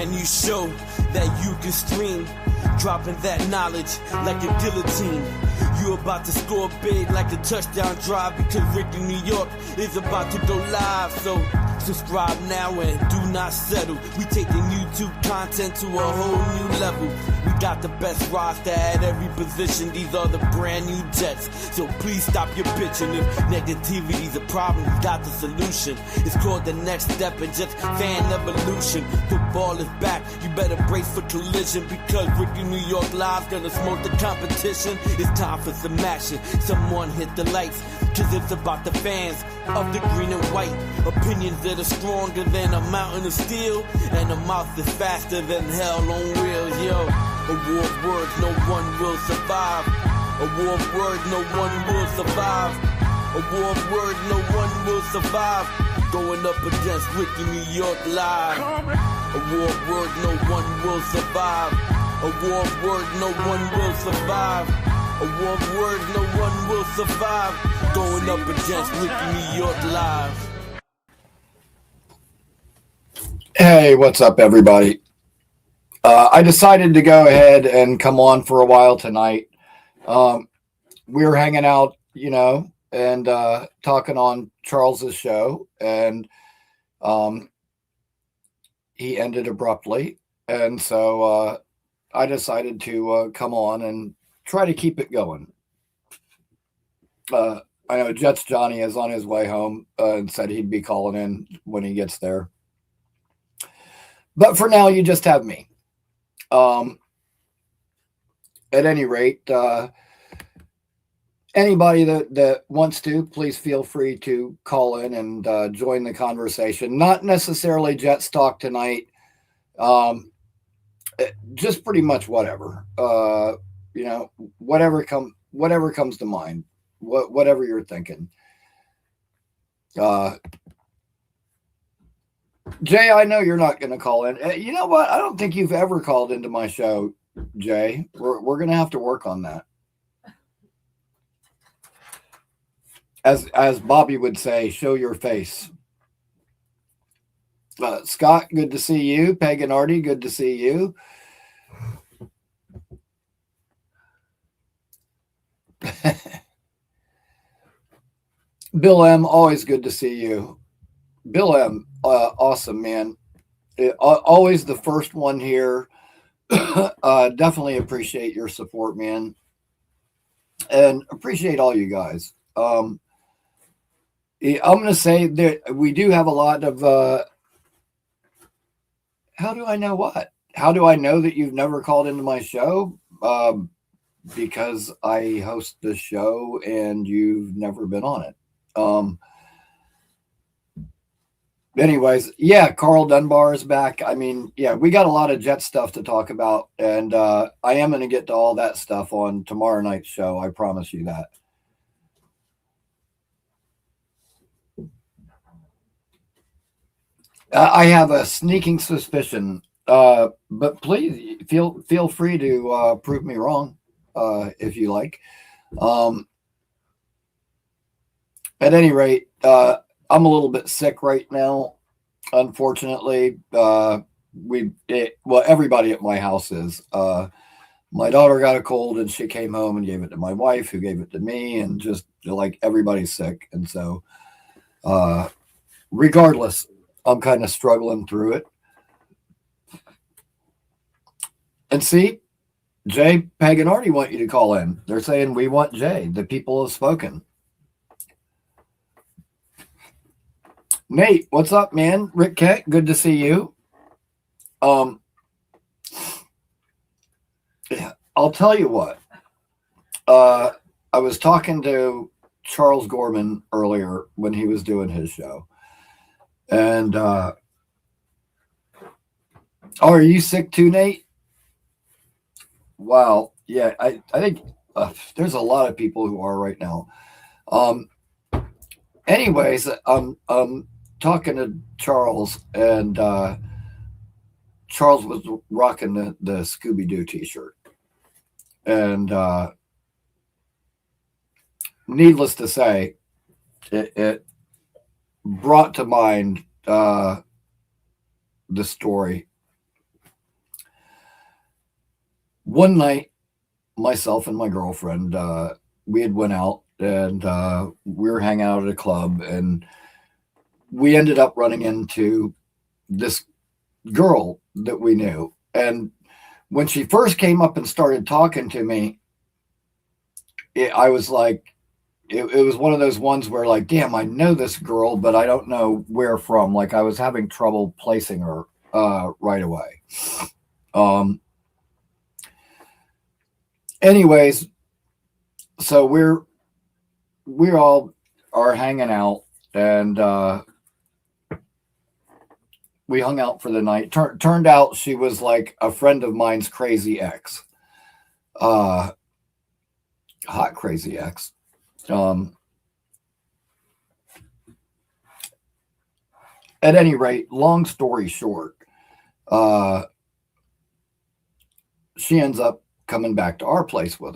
brand new show that you can stream, dropping that knowledge like a guillotine. You about to score big like a touchdown drive, because Rickie New York is about to go live. So subscribe now and do not settle. We taking YouTube content to a whole new level. We got the best roster at every position. These are the brand new Jets. So please stop your bitching. If negativity's a problem, we got the solution. It's called the next step in just fan evolution. Football is back. You better brace for collision, because Rickie New York Live's gonna smoke the competition. It's time for some action. Someone hit the lights, cause it's about the fans of the green and white. Opinions that are stronger than a mountain of steel, and a mouth is faster than hell on wheels. Yo, a war of words, no one will survive. A war of words, no one will survive. A war of words, no one will survive. Going up against Rickie New York Live. A war of words, no one will survive. A war of words, no one will survive. A war of words, no one will survive. Going up against Rickie New York Live. Hey, what's up, everybody? I decided to go ahead and come on for a while tonight. We were hanging out, and talking on Charles's show, and he ended abruptly. And so I decided to come on and try to keep it going. I know Jets Johnny is on his way home and said he'd be calling in when he gets there. But for now, you just have me. At any rate, anybody that wants to, please feel free to call in and join the conversation. Not necessarily Jets talk tonight. Just pretty much whatever. Whatever comes to mind. Whatever you're thinking. Jay, I know you're not going to call in. You know what? I don't think you've ever called into my show, Jay. We're going to have to work on that. As Bobby would say, show your face. Scott, good to see you. Peg and Artie, good to see you. Bill M, always good to see you. Bill M, awesome, man. Always the first one here. Definitely appreciate your support, man. And appreciate all you guys. I'm going to say that we do have a lot of... how do I know what? How do I know that you've never called into my show? Because I host the show and you've never been on it. Anyways, yeah, Carl Dunbar is back. I mean, yeah, we got a lot of Jet stuff to talk about, and I am going to get to all that stuff on tomorrow night's show. I promise you that. I have a sneaking suspicion, but please feel free to prove me wrong if you like. At any rate, I'm a little bit sick right now, unfortunately. Everybody at my house is. My daughter got a cold and she came home and gave it to my wife, who gave it to me, and just like everybody's sick. And so, regardless, I'm kind of struggling through it. And see, Jay, Peg, and Artie want you to call in. They're saying we want Jay. The people have spoken. Nate, what's up, man? Rick Keck, good to see you. Yeah, I'll tell you what. I was talking to Charles Gorman earlier when he was doing his show. And are you sick too, Nate? Wow. Yeah, I think there's a lot of people who are right now. Anyways, I'm talking to Charles, and Charles was rocking the Scooby-Doo t-shirt. And needless to say, it brought to mind the story one night, myself and my girlfriend, we had went out and we were hanging out at a club, and we ended up running into this girl that we knew. And when she first came up and started talking to me, I was like, it was one of those ones where, like, damn, I know this girl, but I don't know where from. Like, I was having trouble placing her right away. Anyways, so we all are hanging out, and we hung out for the night. Turned out she was like a friend of mine's crazy ex, hot crazy ex. At any rate, long story short, she ends up coming back to our place with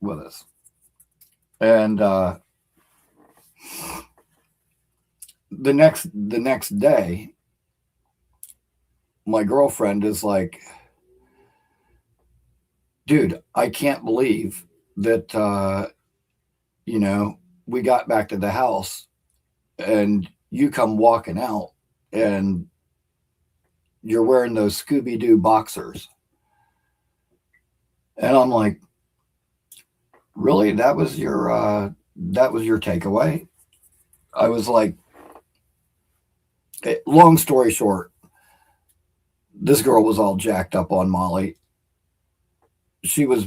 us. And the next day, my girlfriend is like, dude, I can't believe that we got back to the house and you come walking out and you're wearing those Scooby-Doo boxers. And I'm like, really? That was your takeaway? I was like, long story short, this girl was all jacked up on Molly. She was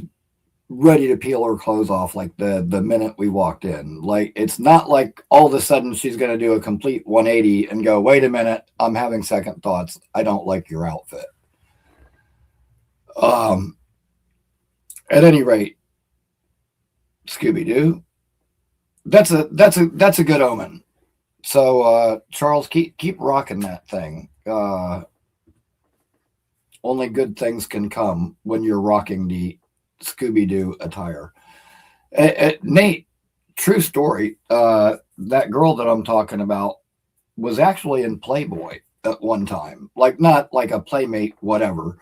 ready to peel her clothes off like the minute we walked in. Like, it's not like all of a sudden she's going to do a complete 180 and go, wait a minute, I'm having second thoughts. I don't like your outfit. At any rate, Scooby-Doo, that's a good omen. So Charles, keep rocking that thing. Only good things can come when you're rocking the Scooby-Doo attire. Nate, true story. That girl that I'm talking about was actually in Playboy at one time. Like, not like a Playmate, whatever.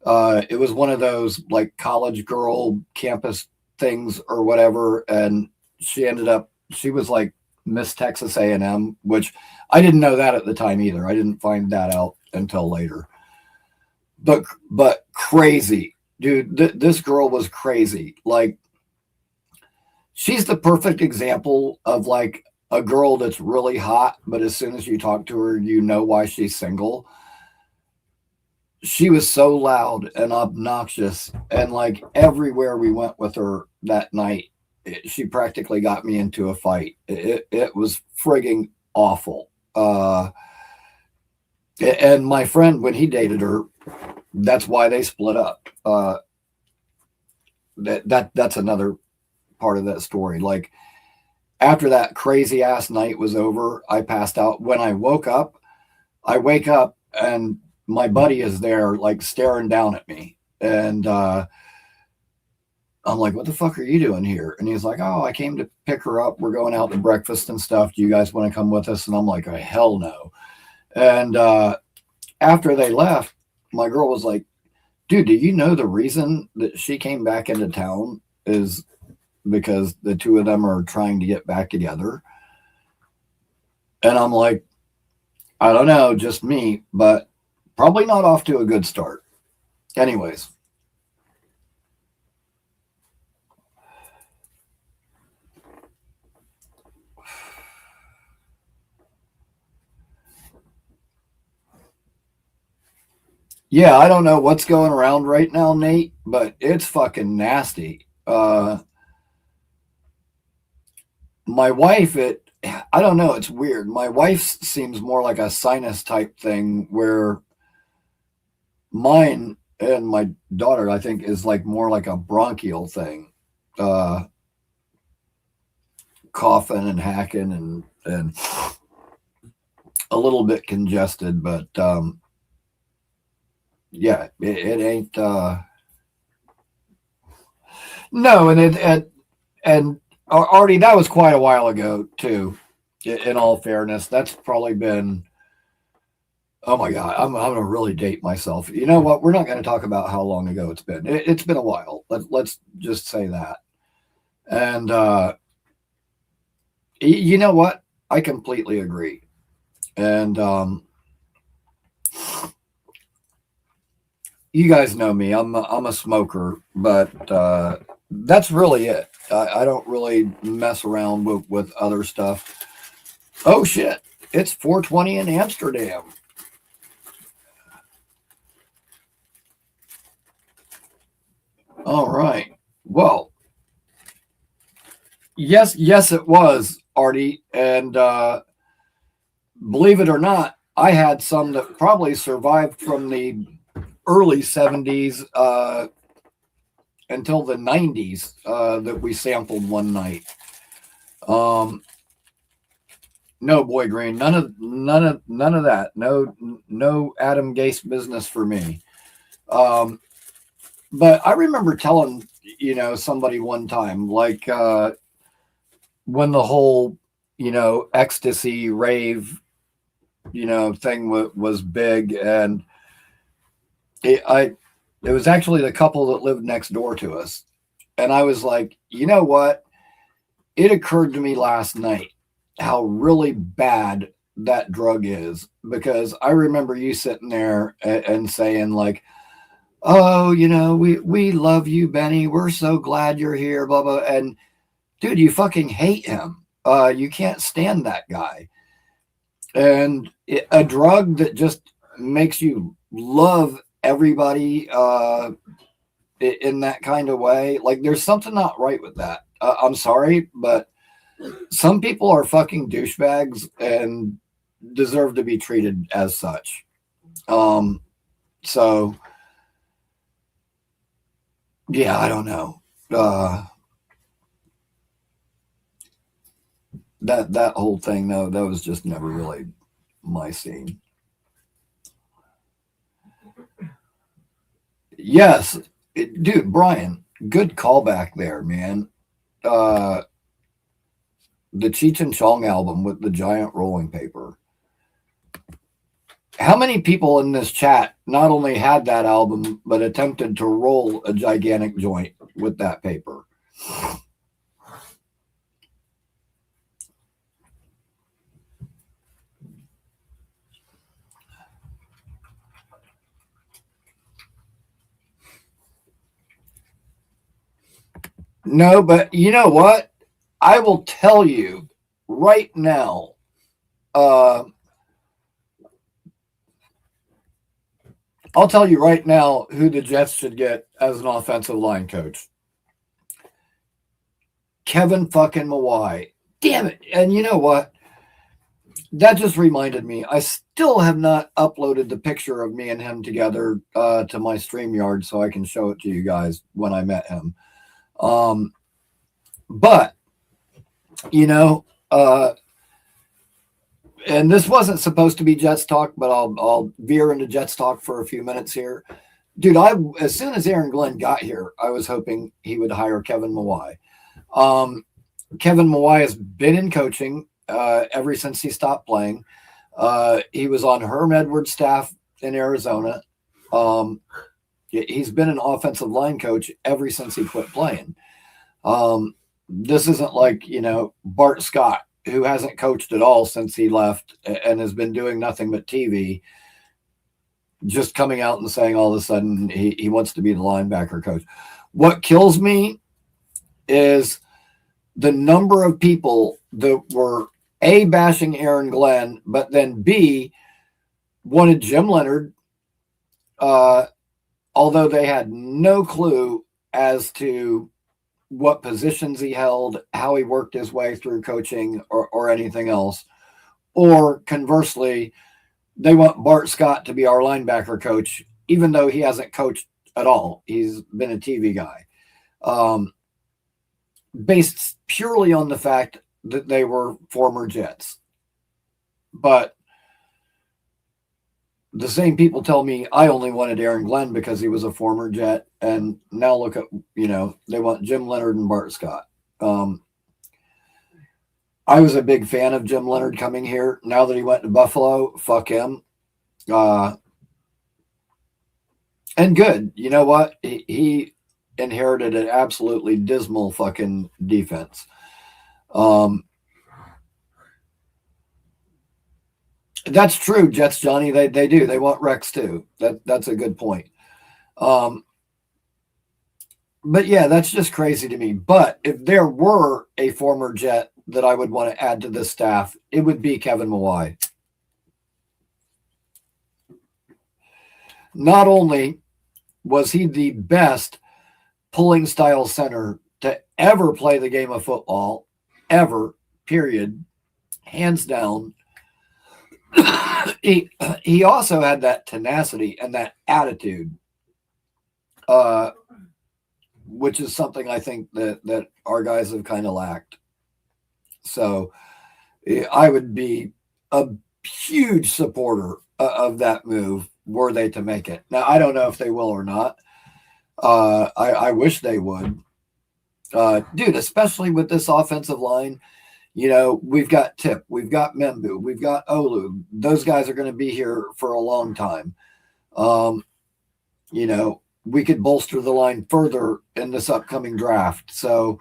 It was one of those like college girl campus things or whatever. And she was like Miss Texas A&M, which I didn't know that at the time either. I didn't find that out until later. But crazy, dude. This girl was crazy. Like, she's the perfect example of like a girl that's really hot, but as soon as you talk to her, you know why she's single. She was so loud and obnoxious, and like everywhere we went with her that night, she practically got me into a fight. It was frigging awful. And my friend, when he dated her, that's why they split up. That's another part of that story. Like, after that crazy ass night was over, I passed out. When I wake up and my buddy is there, like, staring down at me. And I'm like, what the fuck are you doing here? And he's like, oh, I came to pick her up. We're going out to breakfast and stuff. Do you guys want to come with us? And I'm like, oh, hell no. And after they left, my girl was like, dude, do you know the reason that she came back into town is because the two of them are trying to get back together? And I'm like, I don't know, just me, but probably not off to a good start. Anyways. Yeah, I don't know what's going around right now, Nate, but it's fucking nasty. My wife, I don't know, it's weird. My wife seems more like a sinus type thing, where mine and my daughter, I think, is like more like a bronchial thing. Coughing and hacking and a little bit congested, but yeah, it ain't. No, and already that was quite a while ago too. In all fairness, that's probably been Oh my God, I'm gonna really date myself. You know what? We're not going to talk about how long ago it's been. It's been a while. Let's just say that. And you know what? I completely agree. And you guys know me. I'm a smoker, but that's really it. I don't really mess around with other stuff. Oh shit! It's 4:20 in Amsterdam. All right. Well, yes, it was Artie, and believe it or not, I had some that probably survived from the early 70s until the 90s that we sampled one night. No, Boy Green, none of that. No Adam Gase business for me. Um, but I remember telling somebody one time, like when the whole ecstasy rave thing was big, and it was actually the couple that lived next door to us, and I was like, you know what? It occurred to me last night how really bad that drug is, because I remember you sitting there and saying like, oh, we love you, Benny. We're so glad you're here, blah blah. And dude, you fucking hate him. You can't stand that guy. And a drug that just makes you love everybody in that kind of way. Like, there's something not right with that. I'm sorry, but some people are fucking douchebags and deserve to be treated as such. So yeah, I don't know. That whole thing, though, that was just never really my scene. Yes, dude, Brian, good callback there, man. Uh, the Cheech and Chong album with the giant rolling paper. How many people in this chat not only had that album, but attempted to roll a gigantic joint with that paper? No, but you know what? I will tell you right now. I'll tell you right now who the Jets should get as an offensive line coach. Kevin fucking Mawai. Damn it. And you know what? That just reminded me. I still have not uploaded the picture of me and him together to my StreamYard so I can show it to you guys when I met him. But, and this wasn't supposed to be Jets talk, but I'll veer into Jets talk for a few minutes here. Dude, as soon as Aaron Glenn got here, I was hoping he would hire Kevin Mawai. Kevin Mawai has been in coaching ever since he stopped playing. He was on Herm Edwards' staff in Arizona. He's been an offensive line coach ever since he quit playing. This isn't like, Bart Scott, who hasn't coached at all since he left and has been doing nothing but TV, just coming out and saying all of a sudden he wants to be the linebacker coach. What kills me is the number of people that were A, bashing Aaron Glenn, but then B, wanted Jim Leonard, although they had no clue as to what positions he held, how he worked his way through coaching, or anything else. Or conversely, they want Bart Scott to be our linebacker coach, even though he hasn't coached at all. He's been a TV guy. Based purely on the fact that they were former Jets. But the same people tell me I only wanted Aaron Glenn because he was a former Jet, and now look at, they want Jim Leonard and Bart Scott. I was a big fan of Jim Leonard coming here. Now that he went to Buffalo, fuck him. And good. You know what? He inherited an absolutely dismal fucking defense. That's true, Jets Johnny. They do. They want Rex too. That's a good point. But yeah, that's just crazy to me. But if there were a former Jet that I would want to add to this staff, it would be Kevin Mawai. Not only was he the best pulling style center to ever play the game of football, ever, period, hands down. he also had that tenacity and that attitude, which is something I think that our guys have kind of lacked. So I would be a huge supporter of that move were they to make it. Now, I don't know if they will or not. I wish they would. Dude, especially with this offensive line, you know, we've got Tip, we've got Membu, we've got Olu. Those guys are going to be here for a long time. You know, we could bolster the line further in this upcoming draft. So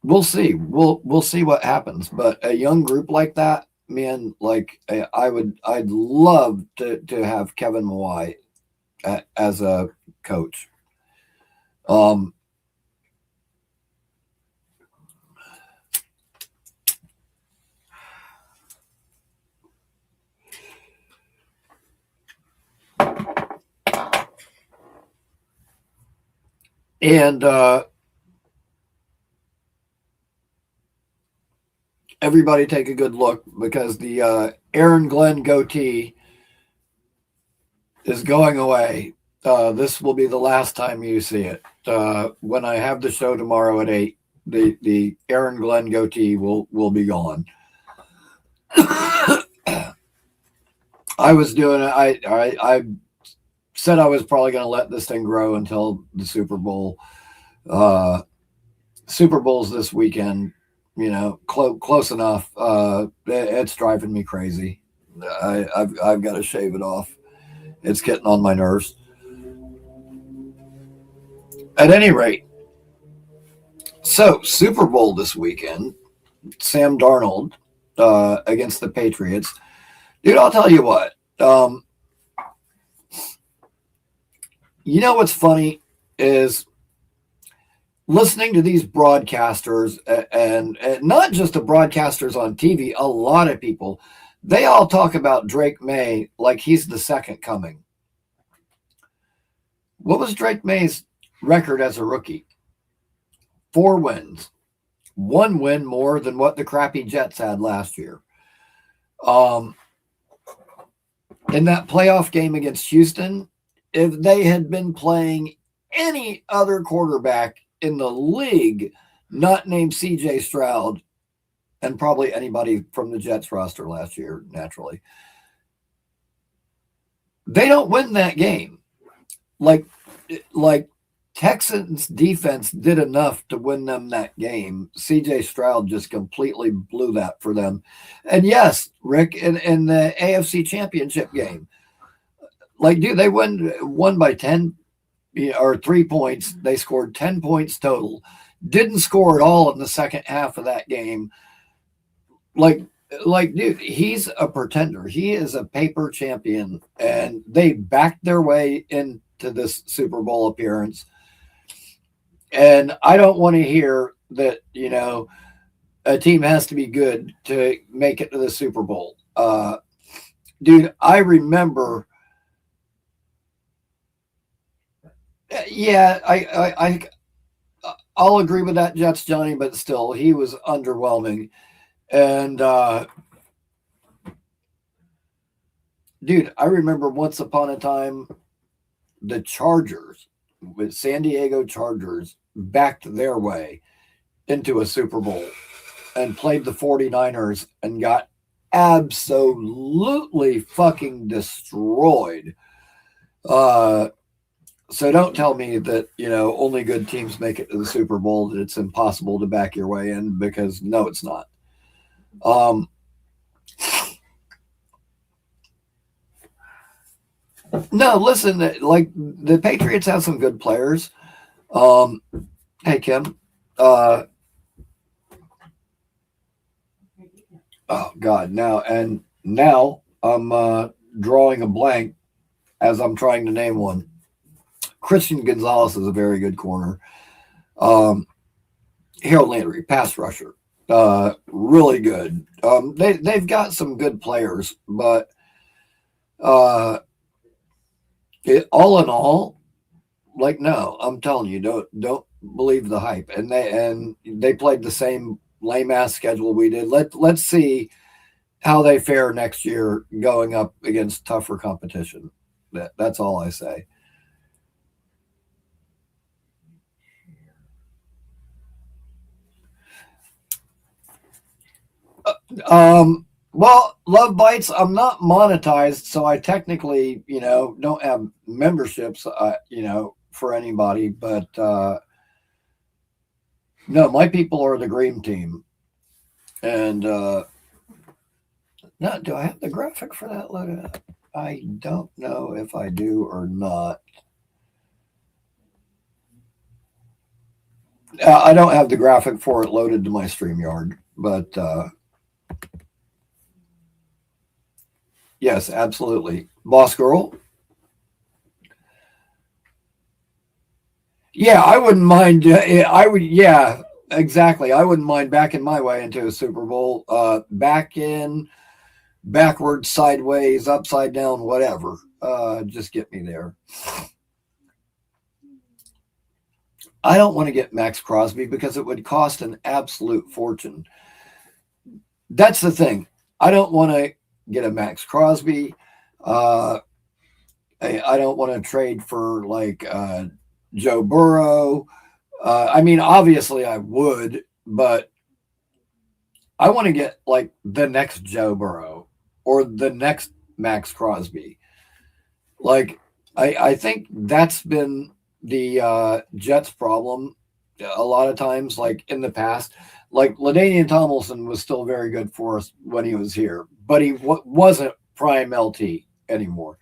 we'll see. We'll see what happens. But a young group like that, man, like I'd love to have Kevin Mawai as a coach. And everybody take a good look because the Aaron Glenn goatee is going away. This will be the last time you see it. When I have the show tomorrow at 8, the Aaron Glenn goatee will be gone. I was doing it. I said I was probably going to let this thing grow until the Super Bowl. Super Bowl's this weekend, you know, close enough. It's driving me crazy. I've got to shave it off. It's getting on my nerves. At any rate, so Super Bowl this weekend, Sam Darnold against the Patriots. Dude, I'll tell you what. You know what's funny is listening to these broadcasters and not just the broadcasters on TV, a lot of people, they all talk about Drake May like he's the second coming. What was Drake May's record as a rookie? 4 wins. 1 win more than what the crappy Jets had last year. In that playoff game against Houston, if they had been playing any other quarterback in the league, not named C.J. Stroud, and probably anybody from the Jets roster last year, naturally, they don't win that game. Like Texans defense did enough to win them that game. C.J. Stroud just completely blew that for them. And yes, Rick, in the AFC Championship game, like, dude, they won by 10 or 3 points. They scored 10 points total. Didn't score at all in the second half of that game. Like, dude, he's a pretender. He is a paper champion, and they backed their way into this Super Bowl appearance. And I don't want to hear that, you know, a team has to be good to make it to the Super Bowl. Dude, I remember. Yeah, I'll agree with that, Jets Johnny, but still, he was underwhelming. And dude, I remember once upon a time, the Chargers, with San Diego Chargers, backed their way into a Super Bowl and played the 49ers and got absolutely fucking destroyed. So don't tell me that, you know, only good teams make it to the Super Bowl, that it's impossible to back your way in, because no, it's not. No, listen, like the Patriots have some good players. Um, hey Kim. Uh, oh God, now I'm drawing a blank as I'm trying to name one. Christian Gonzalez is a very good corner. Um, Harold Landry, pass rusher, really good. They've got some good players, but uh, all in all, like no, I'm telling you, don't believe the hype. And they played the same lame ass schedule we did. Let's see how they fare next year going up against tougher competition. That's all I say. Well, Love Bites, I'm not monetized, so I technically, don't have memberships, for anybody. But no, my people are the Dream Team, and no, do I have the graphic for that logo? I don't know if I do or not. I don't have the graphic for it loaded to my StreamYard, but yes, absolutely. Boss Girl. Yeah, I wouldn't mind. I would, yeah, exactly. I wouldn't mind backing my way into a Super Bowl. Back in, backwards, sideways, upside down, whatever. Just get me there. I don't want to get Max Crosby because it would cost an absolute fortune. That's the thing. I don't want to get a Max Crosby. Uh, I don't want to trade for like Joe Burrow. I mean, obviously I would, but I want to get like the next Joe Burrow or the next Max Crosby. Like, I think that's been the Jets' problem a lot of times, like in the past. Like, LaDainian Tomlinson was still very good for us when he was here, but he wasn't prime LT anymore.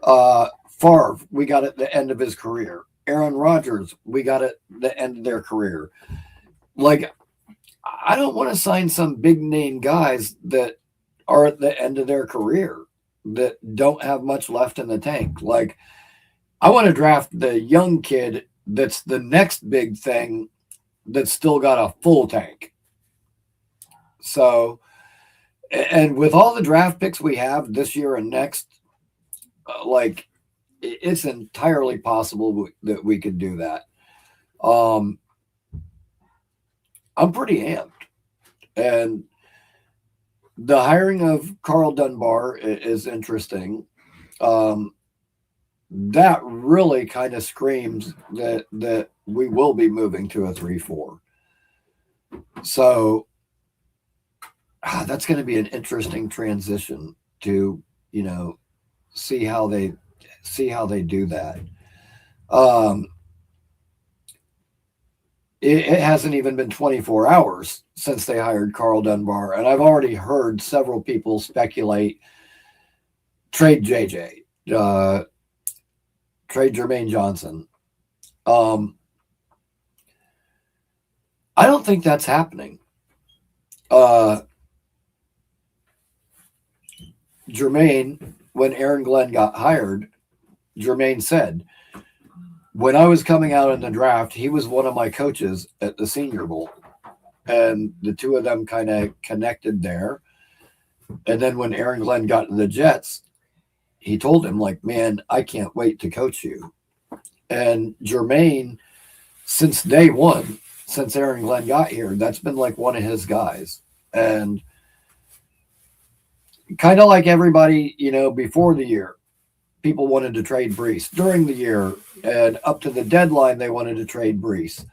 Favre, we got at the end of his career. Aaron Rodgers, we got at the end of their career. Like, I don't want to sign some big name guys that are at the end of their career that don't have much left in the tank. Like, I want to draft the young kid that's the next big thing that's still got a full tank. So, and with all the draft picks we have this year and next, like, it's entirely possible that we could do that. Um, I'm pretty amped. And the hiring of Carl Dunbar is interesting. Um, that really kind of screams that we will be moving to a 3-4. So that's going to be an interesting transition to see how they do that. Um, it hasn't even been 24 hours since they hired Carl Dunbar, and I've already heard several people speculate trade JJ, trade Jermaine Johnson. I don't think that's happening. Uh, Jermaine, when Aaron Glenn got hired, Jermaine said, when I was coming out in the draft, he was one of my coaches at the Senior Bowl. And the two of them kind of connected there. And then when Aaron Glenn got to the Jets, he told him, like, man, I can't wait to coach you. And Jermaine, since day one, since Aaron Glenn got here, that's been like one of his guys. And kind of like everybody, before the year, people wanted to trade Brees. During the year and up to the deadline, they wanted to trade Brees.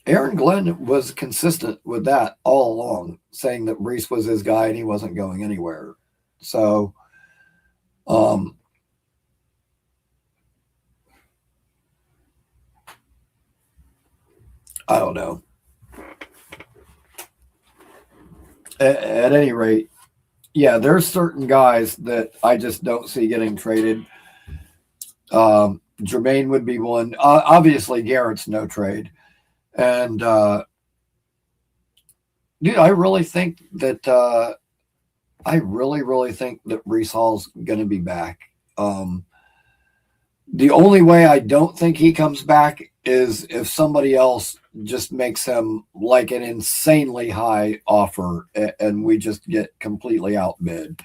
Aaron Glenn was consistent with that all along, saying that Brees was his guy and he wasn't going anywhere. So, I don't know. At any rate, Yeah, there's certain guys that I just don't see getting traded. Jermaine would be one. Obviously, Garrett's no trade. And, dude, I really think that I really think that Brees Hall's going to be back. The only way I don't think he comes back is if somebody else just makes him like an insanely high offer and we just get completely outbid.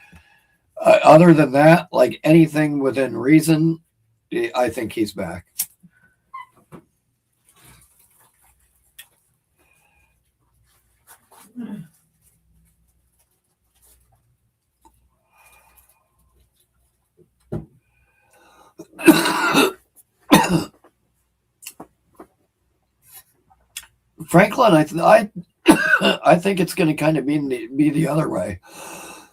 Other than that, like anything within reason, I think he's back. Franklin, I think it's going to kind of be the other way.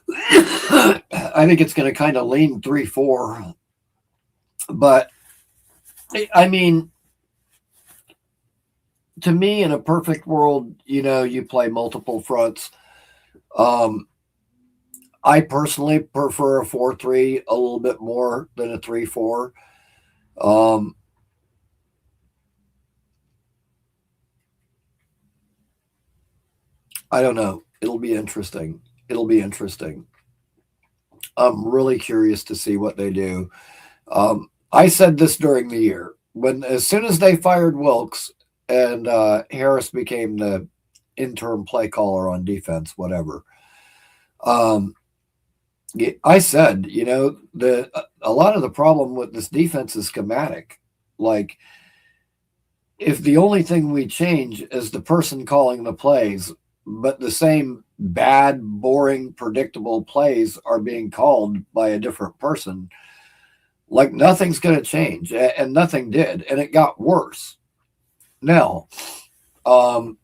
I think it's going to kind of lean 3-4. But I mean, to me, in a perfect world, you play multiple fronts. I personally prefer a 4-3 a little bit more than a 3-4. I don't know. It'll be interesting. I'm really curious to see what they do. I said this during the year as soon as they fired Wilkes and Harris became the interim play caller on defense, whatever. I said, a lot of the problem with this defense is schematic. Like, if the only thing we change is the person calling the plays, but the same bad, boring, predictable plays are being called by a different person, like nothing's going to change. And nothing did. And it got worse. Now, in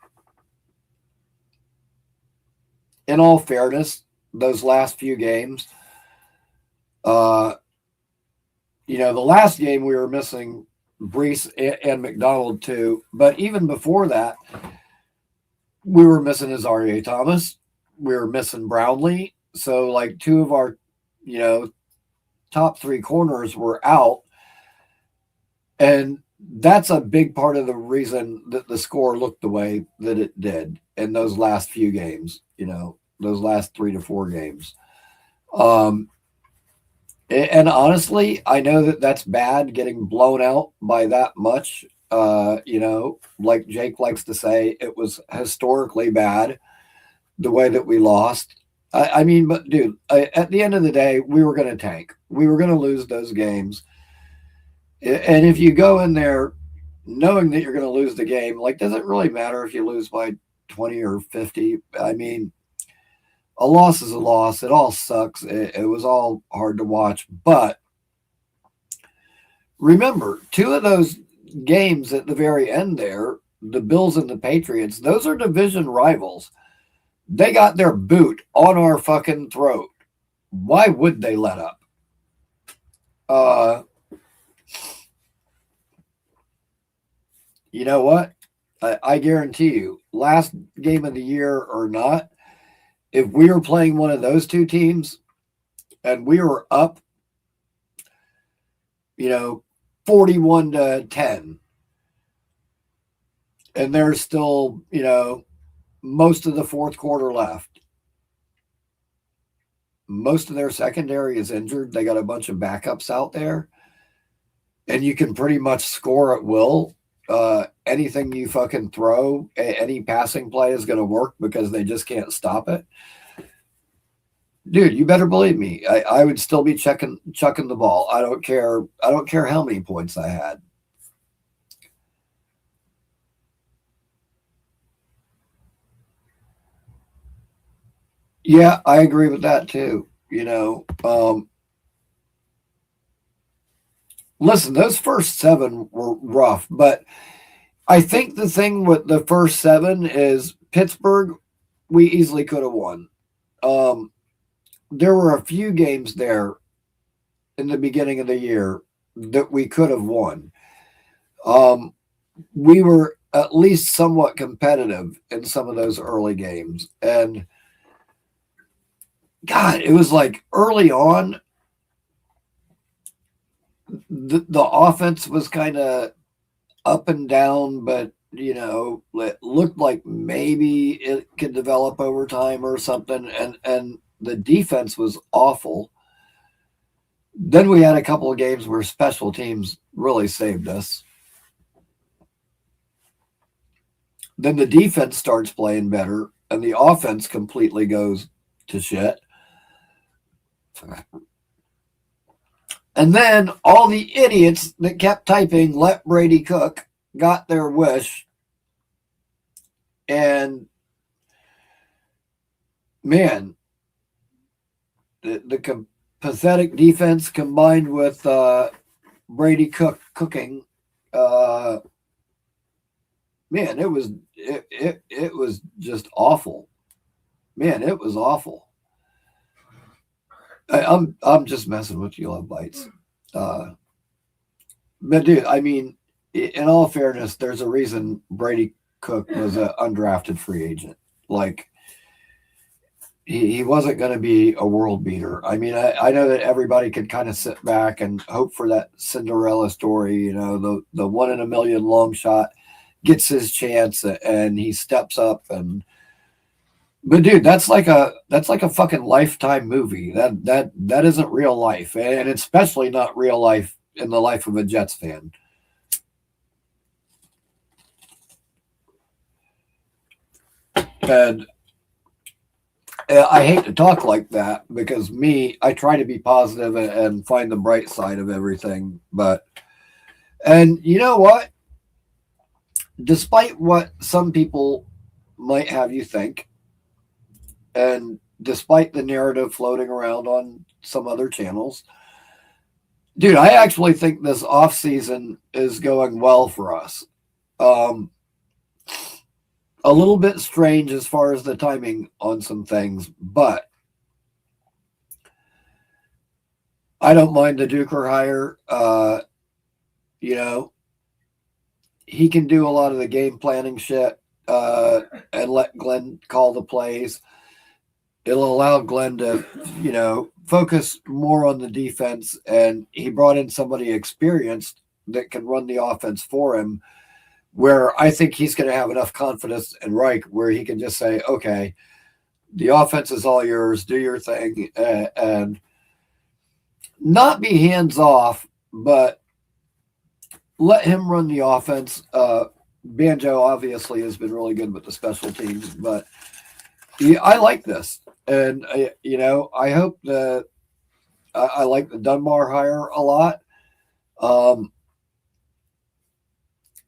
all fairness, those last few games, the last game we were missing Brees and McDonald too, but even before that, we were missing Azaria Thomas, we were missing Brownlee, so like two of our, top three corners were out, and that's a big part of the reason that the score looked the way that it did in those last few games, those last 3 to 4 games. And honestly, I know that that's bad, getting blown out by that much. Like Jake likes to say, it was historically bad the way that we lost. I mean, but dude, at the end of the day, we were going to tank. We were going to lose those games. And if you go in there knowing that you're going to lose the game, like, does it really matter if you lose by 20 or 50? I mean, a loss is a loss. It all sucks. It was all hard to watch. But remember, 2 of those games at the very end there, the Bills and the Patriots, those are division rivals. They got their boot on our fucking throat. Why would they let up? You know what? I guarantee you, last game of the year or not, if we were playing one of those 2 teams and we were up, 41-10, and there's still, most of the fourth quarter left. Most of their secondary is injured. They got a bunch of backups out there, and you can pretty much score at will. Anything you fucking throw, any passing play is going to work because they just can't stop it. Dude, you better believe me. I would still be chucking the ball. I don't care how many points I had. Yeah, I agree with that too. Listen, those first 7 were rough, but I think the thing with the first 7 is Pittsburgh, we easily could have won. There were a few games there in the beginning of the year that we could have won. We were at least somewhat competitive in some of those early games. And God, it was like early on, the offense was kind of up and down, but it looked like maybe it could develop over time or something. And the defense was awful. Then we had a couple of games where special teams really saved us. Then the defense starts playing better, and the offense completely goes to shit. And then all the idiots that kept typing "let Brady cook" got their wish. And man, the pathetic defense combined with Brady cooking, man, it was just awful. Man, it was awful. I'm just messing with you, Love Bites. But dude, I mean, in all fairness, there's a reason Brady Cook was an undrafted free agent. Like, he wasn't going to be a world beater. I mean, I know that everybody could kind of sit back and hope for that Cinderella story, the 1 in a million long shot gets his chance and he steps up. But dude, that's like a fucking Lifetime movie. That isn't real life, and especially not real life in the life of a Jets fan. And I hate to talk like that because I try to be positive and find the bright side of everything. And you know what? Despite what some people might have you think, and despite the narrative floating around on some other channels, dude, I actually think this off season is going well for us. A little bit strange as far as the timing on some things, but I don't mind the Duker hire. He can do a lot of the game planning shit and let Glenn call the plays. It'll allow Glenn to, focus more on the defense, and he brought in somebody experienced that can run the offense for him, where I think he's going to have enough confidence in Reich where he can just say, okay, the offense is all yours, do your thing, and not be hands off, but let him run the offense. Banjo obviously has been really good with the special teams, but I like this. And, I hope that I like the Dunbar hire a lot.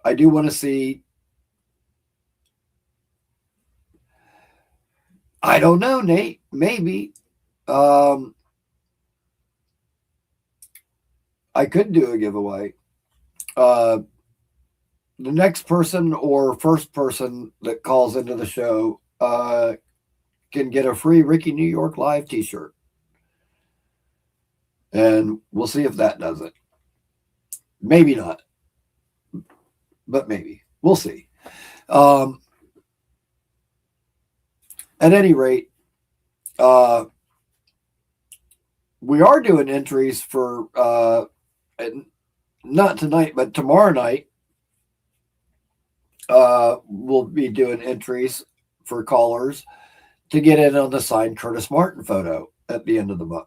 I do want to see, I don't know, Nate, maybe. I could do a giveaway. The next person or first person that calls into the show can get a free Rickie New York Live t-shirt. And we'll see if that does it. Maybe not. But maybe. We'll see. At any rate, we are doing entries for not tonight, but tomorrow night. We'll be doing entries for callers to get in on the signed Curtis Martin photo at the end of the month.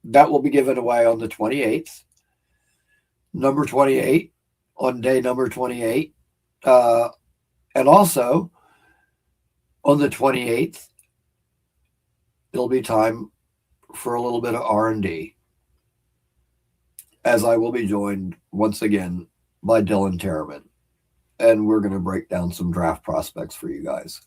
That will be given away on the 28th. Number 28 on day number 28. And also on the 28th, it'll be time for a little bit of R&D, as I will be joined once again by Dylan Terriman. And we're going to break down some draft prospects for you guys.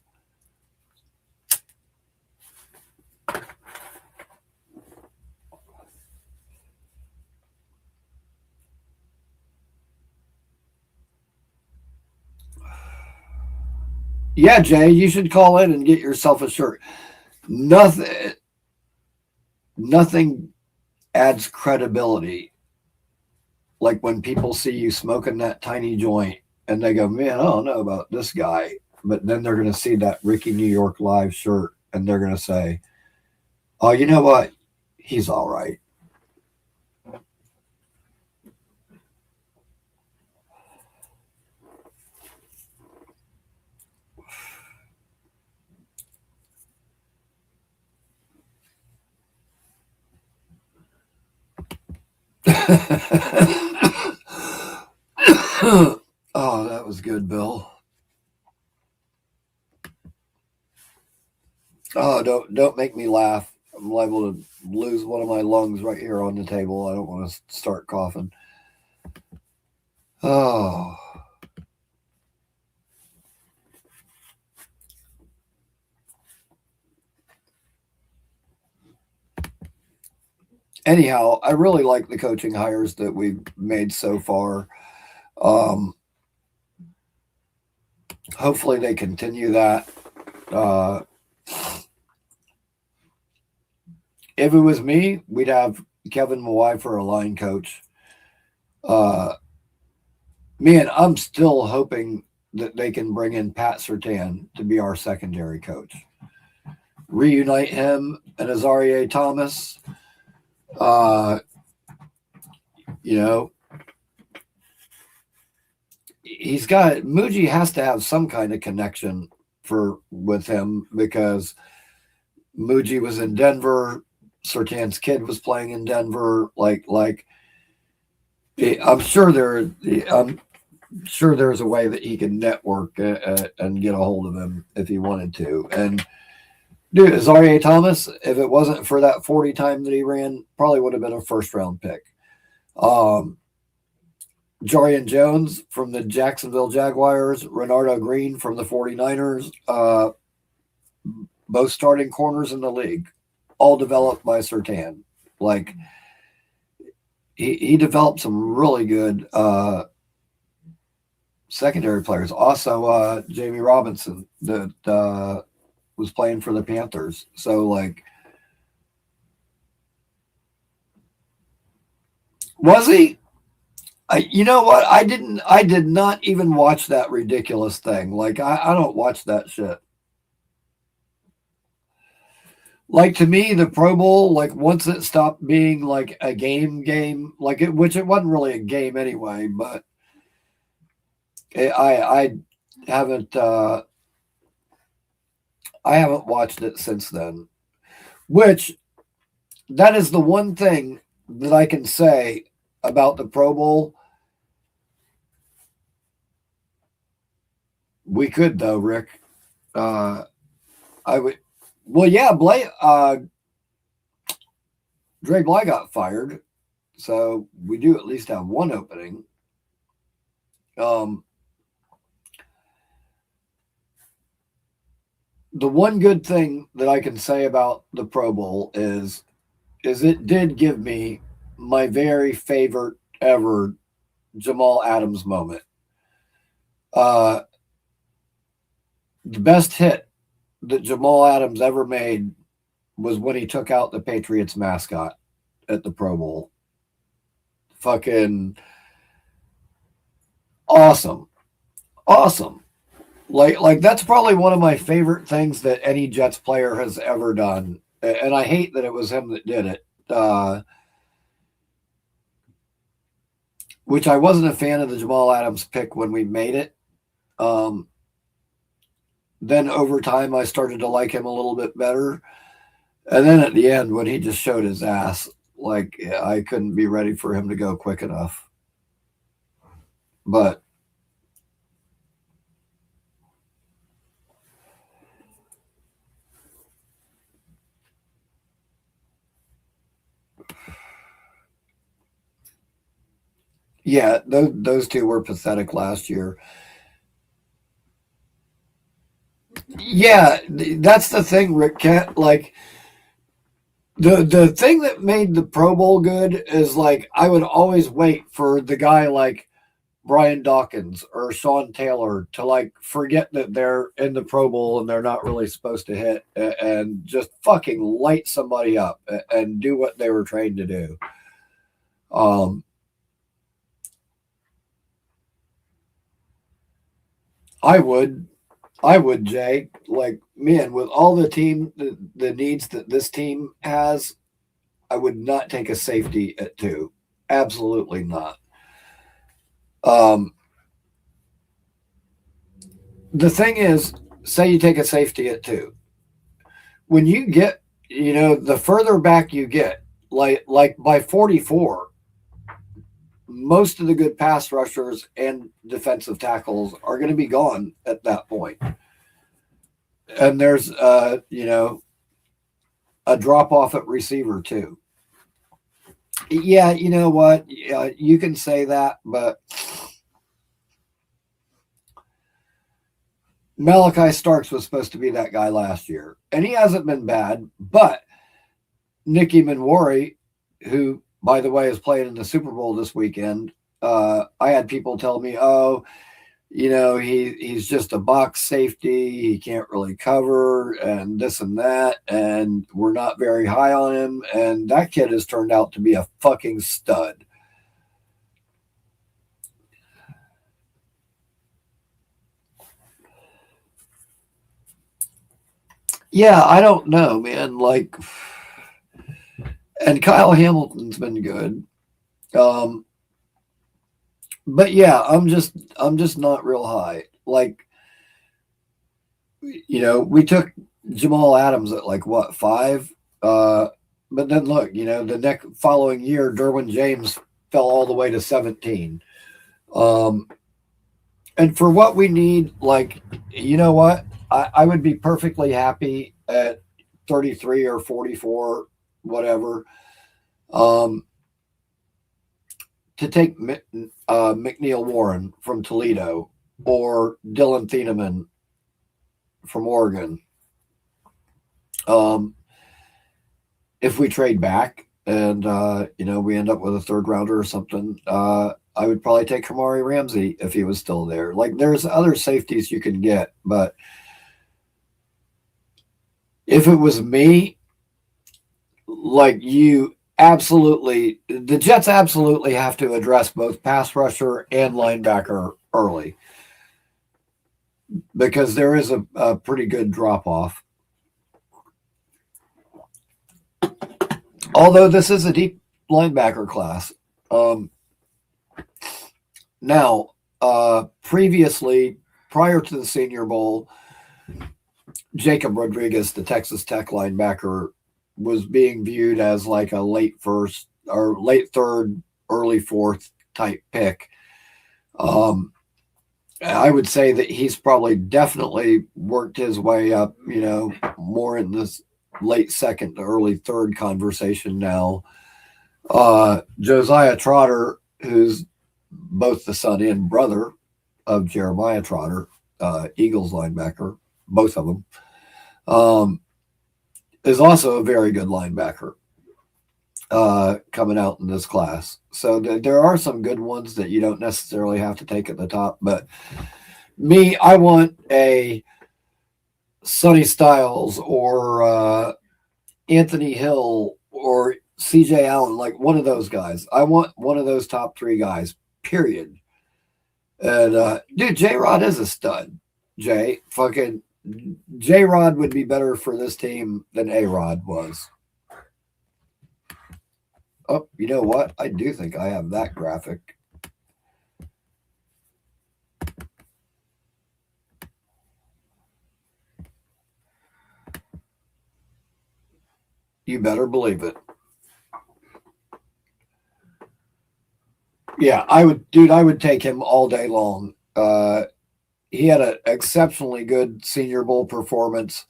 Yeah, Jay, you should call in and get yourself a shirt. Nothing adds credibility like when people see you smoking that tiny joint and they go, man, I don't know about this guy. But then they're going to see that Rickie New York Live shirt and they're going to say, oh, you know what? He's all right. Oh, that was good, Bill. Oh, don't make me laugh. I'm liable to lose one of my lungs right here on the table. I don't want to start coughing. Oh. Anyhow, I really like the coaching hires that we've made so far. Um, hopefully they continue that. If it was me, we'd have Kevin Mawai for a line coach. Man, I'm still hoping that they can bring in Pat Surtain to be our secondary coach. Reunite him and Azarie Thomas. You know, he's got Muji has to have some kind of connection with him because Muji was in Denver. Surtain's kid was playing in Denver. I'm sure there's a way that he can network and get a hold of him if he wanted to. And dude, Azarie Thomas, if it wasn't for that 40 time that he ran, probably would have been a first round pick. Jarian Jones from the Jacksonville Jaguars, Renardo Green from the 49ers, both starting corners in the league, all developed by Surtain. Like, he developed some really good secondary players. Also, Jamie Robinson that was playing for the Panthers. So, like, was he? You know what? I did not even watch that ridiculous thing. Like, I don't watch that shit. Like, to me, the Pro Bowl, like, once it stopped being like a game, like which it wasn't really a game anyway, but I haven't watched it since then. Which, that is the one thing that I can say about the Pro Bowl. We could though, Rick. I would. Well, yeah, Dre Bly got fired, so we do at least have one opening. The one good thing that I can say about the Pro Bowl is it did give me my very favorite ever Jamal Adams moment. The best hit that Jamal Adams ever made was when he took out the Patriots mascot at the Pro Bowl. Fucking awesome. Like that's probably one of my favorite things that any Jets player has ever done. And I hate that it was him that did it. Which I wasn't a fan of the Jamal Adams pick when we made it. Then over time, I started to like him a little bit better. And then at the end, when he just showed his ass, like, I couldn't be ready for him to go quick enough. But yeah, those two were pathetic last year. Yeah, that's the thing, Rick. Like, the thing that made the Pro Bowl good is, like, I would always wait for the guy like Brian Dawkins or Sean Taylor to, like, forget that they're in the Pro Bowl and they're not really supposed to hit and just fucking light somebody up and do what they were trained to do. I would. I would, Jay. Like, man, with all the needs that this team has, I would not take a safety at 2. Absolutely not. Um, the thing is, say you take a safety at 2. When you get, the further back you get, like by 44, most of the good pass rushers and defensive tackles are going to be gone at that point. And there's a drop off at receiver too. Yeah, you know what? Yeah, you can say that, but Malachi Starks was supposed to be that guy last year, and he hasn't been bad. But Nicky Manwari, who, by the way, is playing in the Super Bowl this weekend, I had people tell me, "Oh, he's just a box safety. He can't really cover, and this and that, and we're not very high on him." And that kid has turned out to be a fucking stud. Yeah, I don't know, man. Like, and Kyle Hamilton's been good. Um, but yeah, I'm just not real high. Like, we took Jamal Adams at like what, 5? But then look, the next following year, Derwin James fell all the way to 17. Um, and for what we need, like, you know what? I would be perfectly happy at 33 or 44, whatever, um, to take McNeil Warren from Toledo or Dylan Thieneman from Oregon. Um, if we trade back and we end up with a third rounder or something, I would probably take Kamari Ramsey if he was still there. Like, there's other safeties you can get, but if it was me, like, the Jets absolutely have to address both pass rusher and linebacker early because there is a pretty good drop off. Although this is a deep linebacker class. Now, previously, prior to the Senior Bowl, Jacob Rodriguez, the Texas Tech linebacker, was being viewed as like a late first or late third, early fourth type pick. I would say that he's probably definitely worked his way up, more in this late second to early third conversation now. Josiah Trotter, who's both the son and brother of Jeremiah Trotter, Eagles linebacker, both of them, is also a very good linebacker coming out in this class. So there are some good ones that you don't necessarily have to take at the top. But me, I want a Sonny Styles or Anthony Hill or CJ Allen, like one of those guys. I want one of those top 3 guys, period. And dude, J-Rod is a stud. Fucking J-Rod would be better for this team than A-Rod was. Oh, you know what? I do think I have that graphic. You better believe it. Yeah, I would take him all day long. He had an exceptionally good Senior Bowl performance.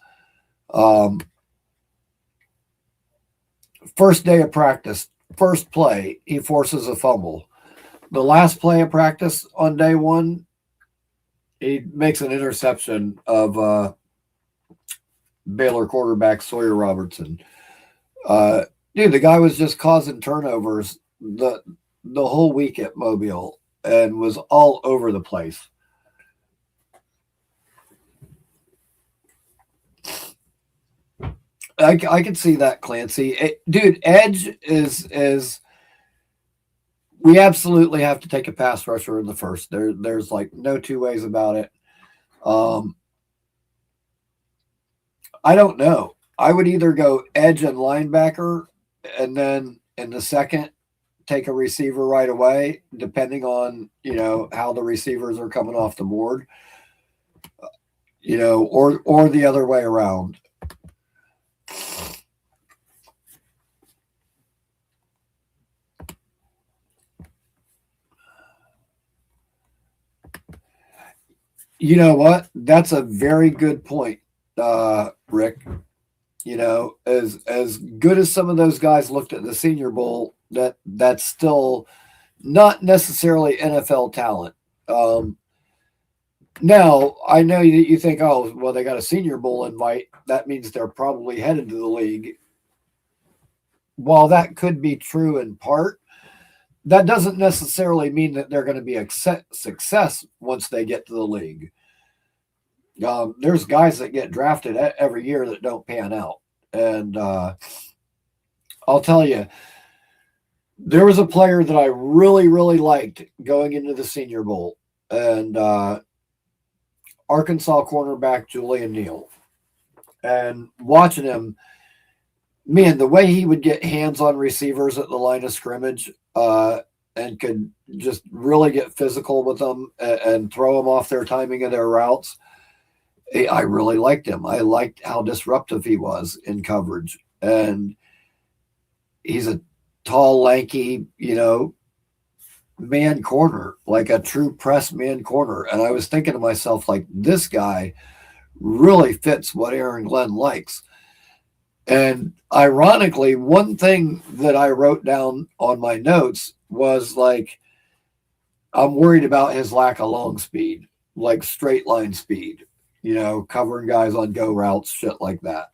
First day of practice, first play, he forces a fumble. The last play of practice on day 1, he makes an interception of Baylor quarterback Sawyer Robertson. Dude, the guy was just causing turnovers the whole week at Mobile and was all over the place. I can see that, Clancy. Dude, edge is we absolutely have to take a pass rusher in the first. There's like no two ways about it. I don't know. I would either go edge and linebacker, and then in the second take a receiver right away, depending on how the receivers are coming off the board, or the other way around. You know what? That's a very good point, Rick. As good as some of those guys looked at the Senior Bowl, that's still not necessarily NFL talent. Now, I know that you think, oh, well, they got a Senior Bowl invite. That means they're probably headed to the league. While that could be true in part, that doesn't necessarily mean that they're going to be a success once they get to the league. There's guys that get drafted every year that don't pan out. And I'll tell you, there was a player that I really, really liked going into the Senior Bowl. And Arkansas cornerback Julian Neal. And watching him, man, the way he would get hands on receivers at the line of scrimmage and could just really get physical with them and throw them off their timing of their routes. I really liked him. I liked how disruptive he was in coverage. And he's a tall, lanky, man corner, like a true press man corner. And I was thinking to myself, like, this guy really fits what Aaron Glenn likes. And ironically, one thing that I wrote down on my notes was like, I'm worried about his lack of long speed, like straight line speed, covering guys on go routes, shit like that.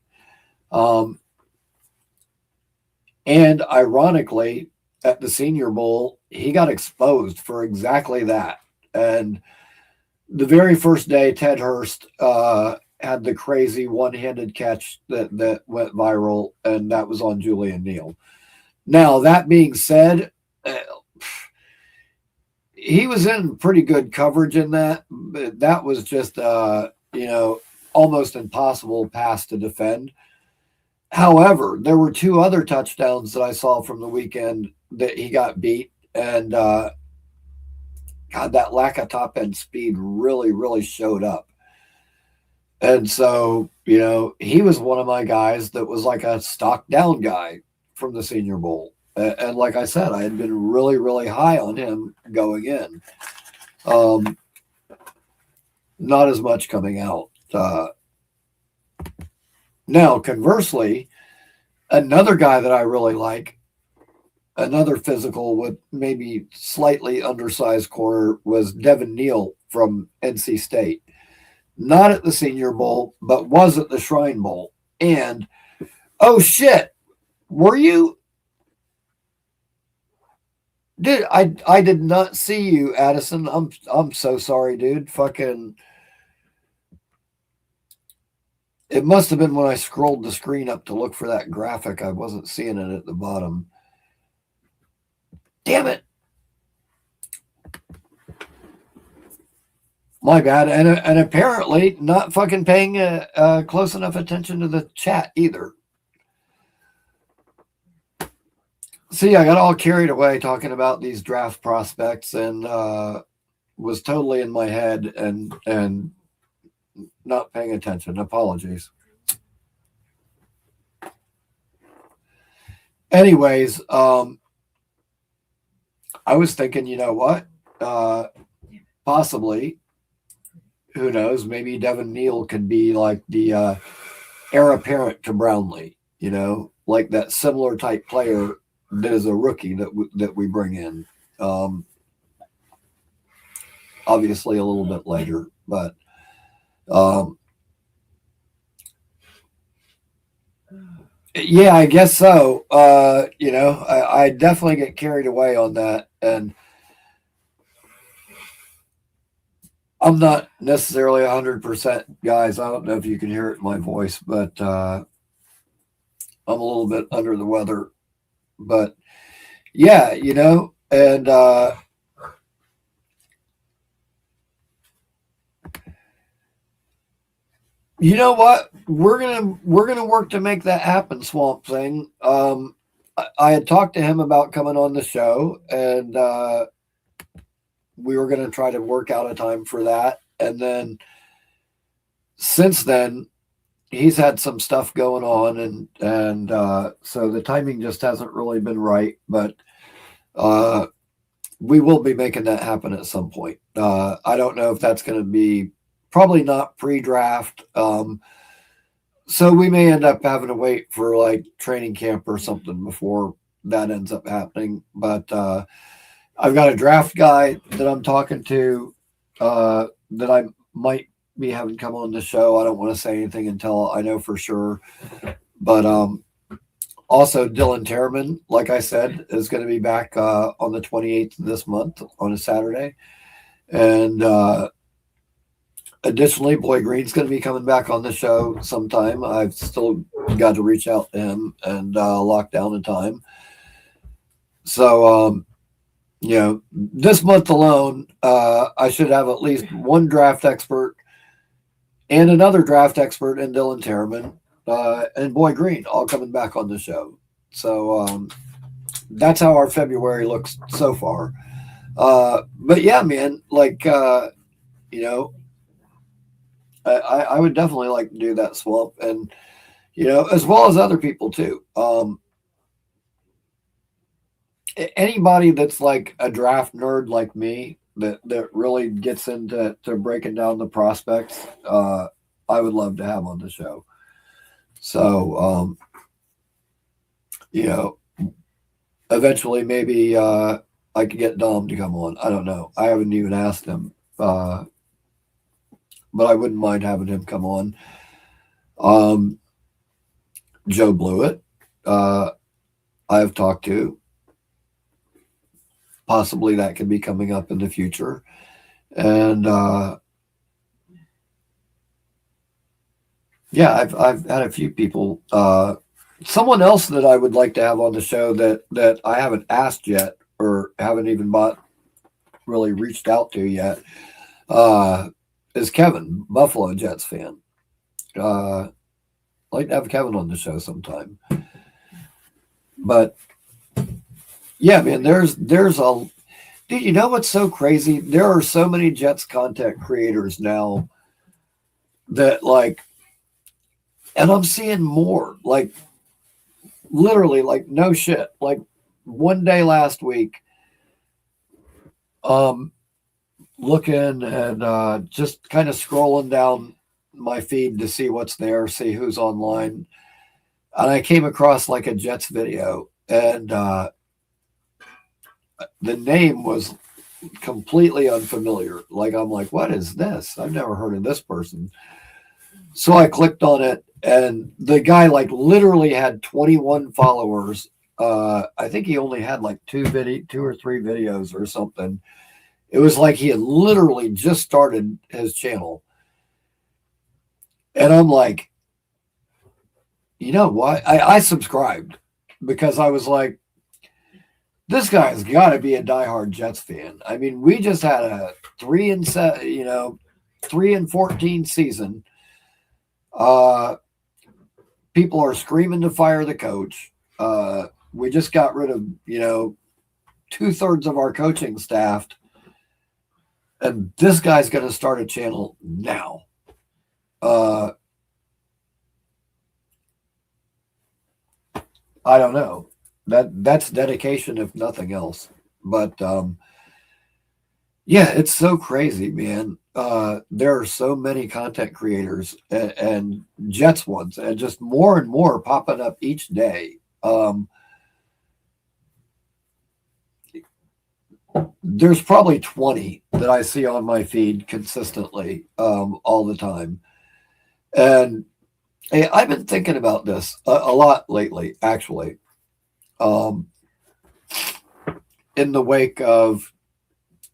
And ironically, at the Senior Bowl, he got exposed for exactly that. And the very first day, Ted Hurst had the crazy one-handed catch that went viral, and that was on Julian Neal. Now, that being said, he was in pretty good coverage in that. But that was just, almost impossible pass to defend. However, there were two other touchdowns that I saw from the weekend that he got beat, and God, that lack of top end speed really, really showed up. And so, he was one of my guys that was like a stock down guy from the Senior Bowl. And like I said, I had been really, really high on him going in. Not as much coming out. Now, conversely, another guy that I really like, another physical with maybe slightly undersized corner, was Devin Neal from NC State. Not at the Senior Bowl, but was at the Shrine Bowl. And, oh shit, were you? Dude, I did not see you, Addison. I'm so sorry, dude. Fucking, it must have been when I scrolled the screen up to look for that graphic. I wasn't seeing it at the bottom. Damn it. My bad. And apparently not fucking paying close enough attention to the chat either. See, I got all carried away talking about these draft prospects and was totally in my head and not paying attention. Apologies. Anyways, I was thinking, you know what? Possibly, who knows, maybe Devin Neal could be like the heir apparent to Brownlee, like that similar type player that is a rookie that we bring in. Obviously a little bit later, but yeah, I guess so. I definitely get carried away on that, and I'm not necessarily 100%, guys. I don't know if you can hear it in my voice, but I'm a little bit under the weather. But yeah, and You know what? We're gonna work to make that happen, Swamp Thing. I had talked to him about coming on the show, and we were gonna try to work out a time for that. And then since then, he's had some stuff going on, and so the timing just hasn't really been right. But uh, we will be making that happen at some point. I don't know if that's going to be probably not pre-draft. So we may end up having to wait for like training camp or something before that ends up happening. But I've got a draft guy that I'm talking to that I might be having come on the show. I don't want to say anything until I know for sure. But also Dylan Terman, like I said, is going to be back on the 28th of this month on a Saturday. And additionally, Boy Green's going to be coming back on the show sometime. I've still got to reach out to him and lock down a time. So, this month alone, I should have at least one draft expert and another draft expert in Dylan Terman and Boy Green all coming back on the show. So that's how our February looks so far. But yeah, man, like, I would definitely like to do that, Swamp, and as well as other people too. Anybody that's like a draft nerd like me that really gets into breaking down the prospects, I would love to have on the show. So, eventually maybe I could get Dom to come on. I don't know. I haven't even asked him. But I wouldn't mind having him come on. Joe Blewett, I've talked to. Possibly that could be coming up in the future. And I've had a few people. Someone else that I would like to have on the show that I haven't asked yet or haven't even really reached out to yet is Kevin, Buffalo Jets fan. I'd like to have Kevin on the show sometime. But yeah, man, there's a dude, you know what's so crazy? There are so many Jets content creators now that like, and I'm seeing more, like literally, like no shit. Like one day last week, looking and just kind of scrolling down my feed to see what's there, see who's online. And I came across like a Jets video, and the name was completely unfamiliar. Like, I'm like, what is this? I've never heard of this person. So I clicked on it, and the guy like literally had 21 followers. I think he only had like two or three videos or something. It was like he had literally just started his channel. And I'm like, you know what? I subscribed because I was like, this guy's got to be a diehard Jets fan. I mean, we just had a 3-14 season. People are screaming to fire the coach. We just got rid of, 2/3 of our coaching staff. And this guy's going to start a channel now. I don't know. That's dedication, if nothing else. But yeah, it's so crazy, man. There are so many content creators and Jets ones, and just more and more popping up each day. There's probably 20 that I see on my feed consistently all the time. And hey, I've been thinking about this a lot lately, actually. In the wake of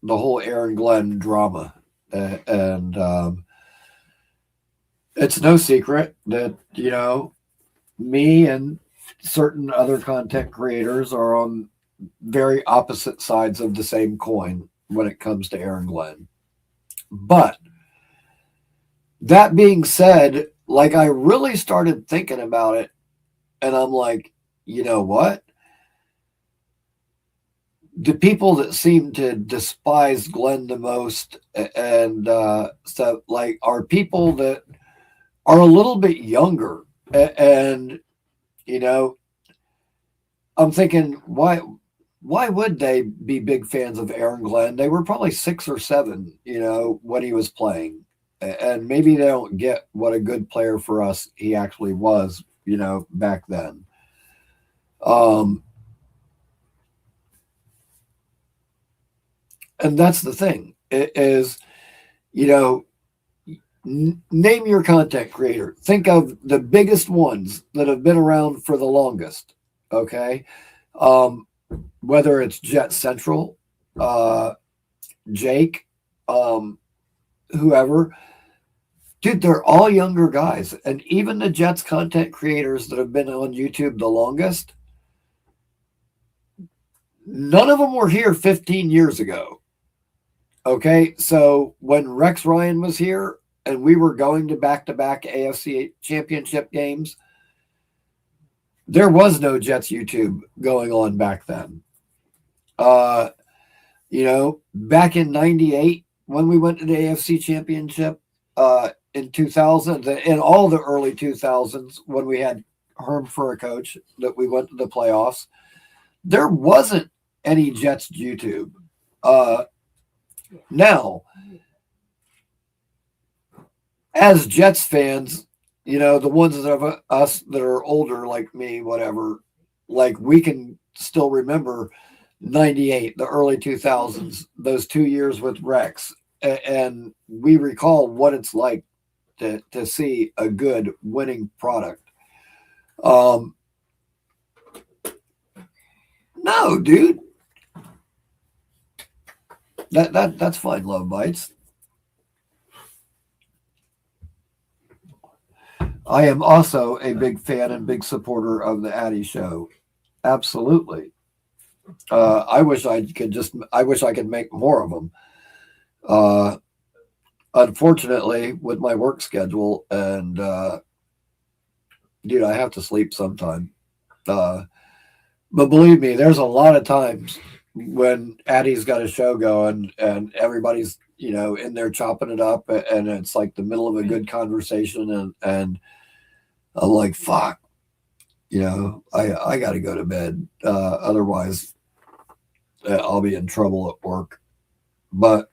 the whole Aaron Glenn drama. And it's no secret that, me and certain other content creators are on very opposite sides of the same coin when it comes to Aaron Glenn. But that being said, like I really started thinking about it, and I'm like, you know what? The people that seem to despise Glenn the most and stuff like are people that are a little bit younger. And, you know, I'm thinking, why would they be big fans of Aaron Glenn? They were probably 6 or 7, you know, when he was playing. And maybe they don't get what a good player for us he actually was, you know, back then. And that's the thing is, you know, name your content creator. Think of the biggest ones that have been around for the longest. Okay. Um, whether it's Jet Central, Jake, whoever, dude, they're all younger guys. And even the Jets content creators that have been on YouTube the longest, none of them were here 15 years ago. Okay. So when Rex Ryan was here and we were going to back AFC championship games, there was no Jets YouTube going on back then. You know, back in 98, when we went to the AFC championship, in 2000, in all the early 2000s, when we had Herm for a coach, that we went to the playoffs, there wasn't any Jets YouTube. Now, as Jets fans, you know, the ones of us that are older, like me, whatever, like we can still remember 98, the early 2000s, those 2 years with Rex. And we recall what it's like to see a good winning product. No, dude. That's fine, Love Bites. I am also a big fan and big supporter of the Addy Show. Absolutely. I wish I could make more of them. Unfortunately, with my work schedule and dude, I have to sleep sometime. But believe me, there's a lot of times when Addie's got a show going and everybody's, you know, in there chopping it up, and it's like the middle of a good conversation, and I'm like, fuck, you know, I got to go to bed. Otherwise, I'll be in trouble at work. But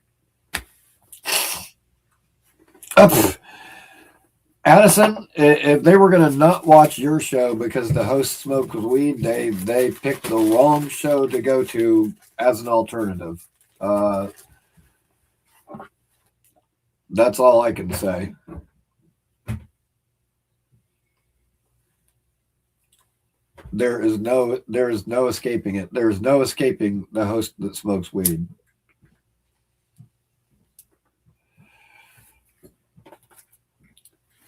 Addison, if they were going to not watch your show because the host smoked weed, they picked the wrong show to go to as an alternative. That's all I can say. There is no escaping it. There is no escaping the host that smokes weed.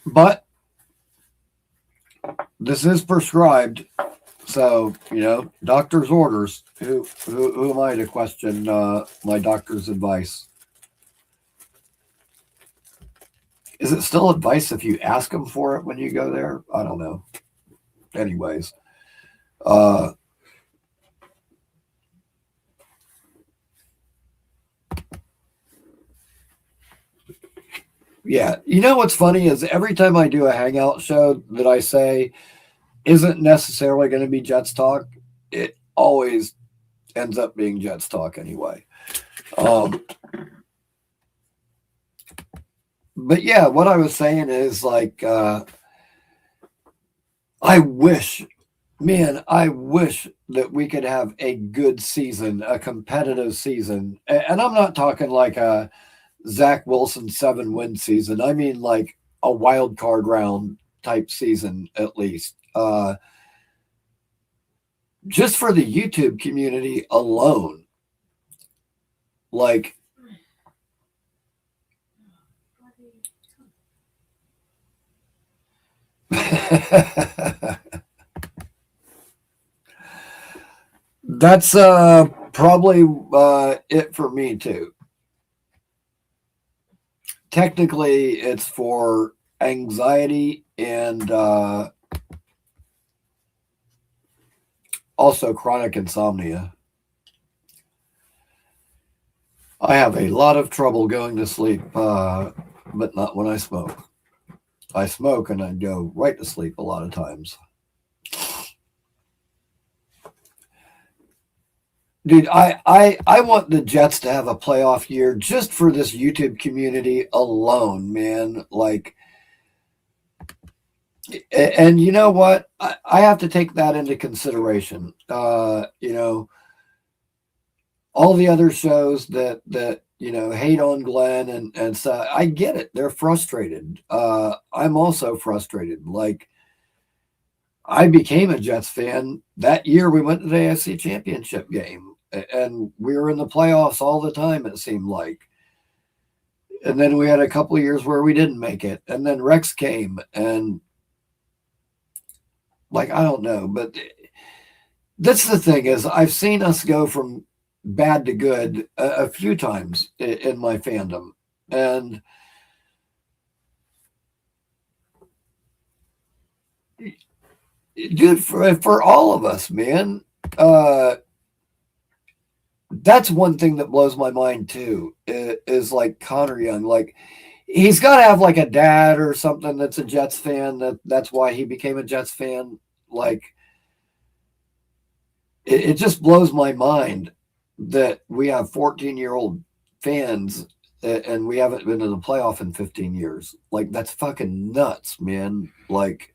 But this is prescribed, so you know, doctor's orders. Who am I to question my doctor's advice? Is it still advice if you ask them for it when you go there? I don't know. Anyways, yeah, you know what's funny is every time I do a hangout show that I say isn't necessarily going to be Jets talk, it always ends up being Jets talk anyway. But yeah, what I was saying is like, I wish that we could have a good season, a competitive season. And I'm not talking like a Zach Wilson 7-win season. I mean like a wild card round type season at least. Just for the YouTube community alone. Like, that's probably it for me too. Technically, it's for anxiety and also chronic insomnia. I have a lot of trouble going to sleep, but not when I smoke. I smoke and I go right to sleep a lot of times. Dude, I want the Jets to have a playoff year just for this YouTube community alone, man. Like, and you know what? I have to take that into consideration. You know, all the other shows that hate on Glenn and so I get it. They're frustrated. I'm also frustrated. Like, I became a Jets fan that year. We went to the AFC Championship game, and we were in the playoffs all the time, it seemed like. And then we had a couple of years where we didn't make it, and then Rex came, and like, I don't know, but that's the thing is I've seen us go from bad to good a few times in my fandom, and dude, for all of us, man, that's one thing that blows my mind too, is like Connor Young. Like, he's got to have like a dad or something that's a Jets fan. That's why he became a Jets fan. Like, it just blows my mind that we have 14-year-old fans and we haven't been to the playoff in 15 years. Like, that's fucking nuts, man. Like,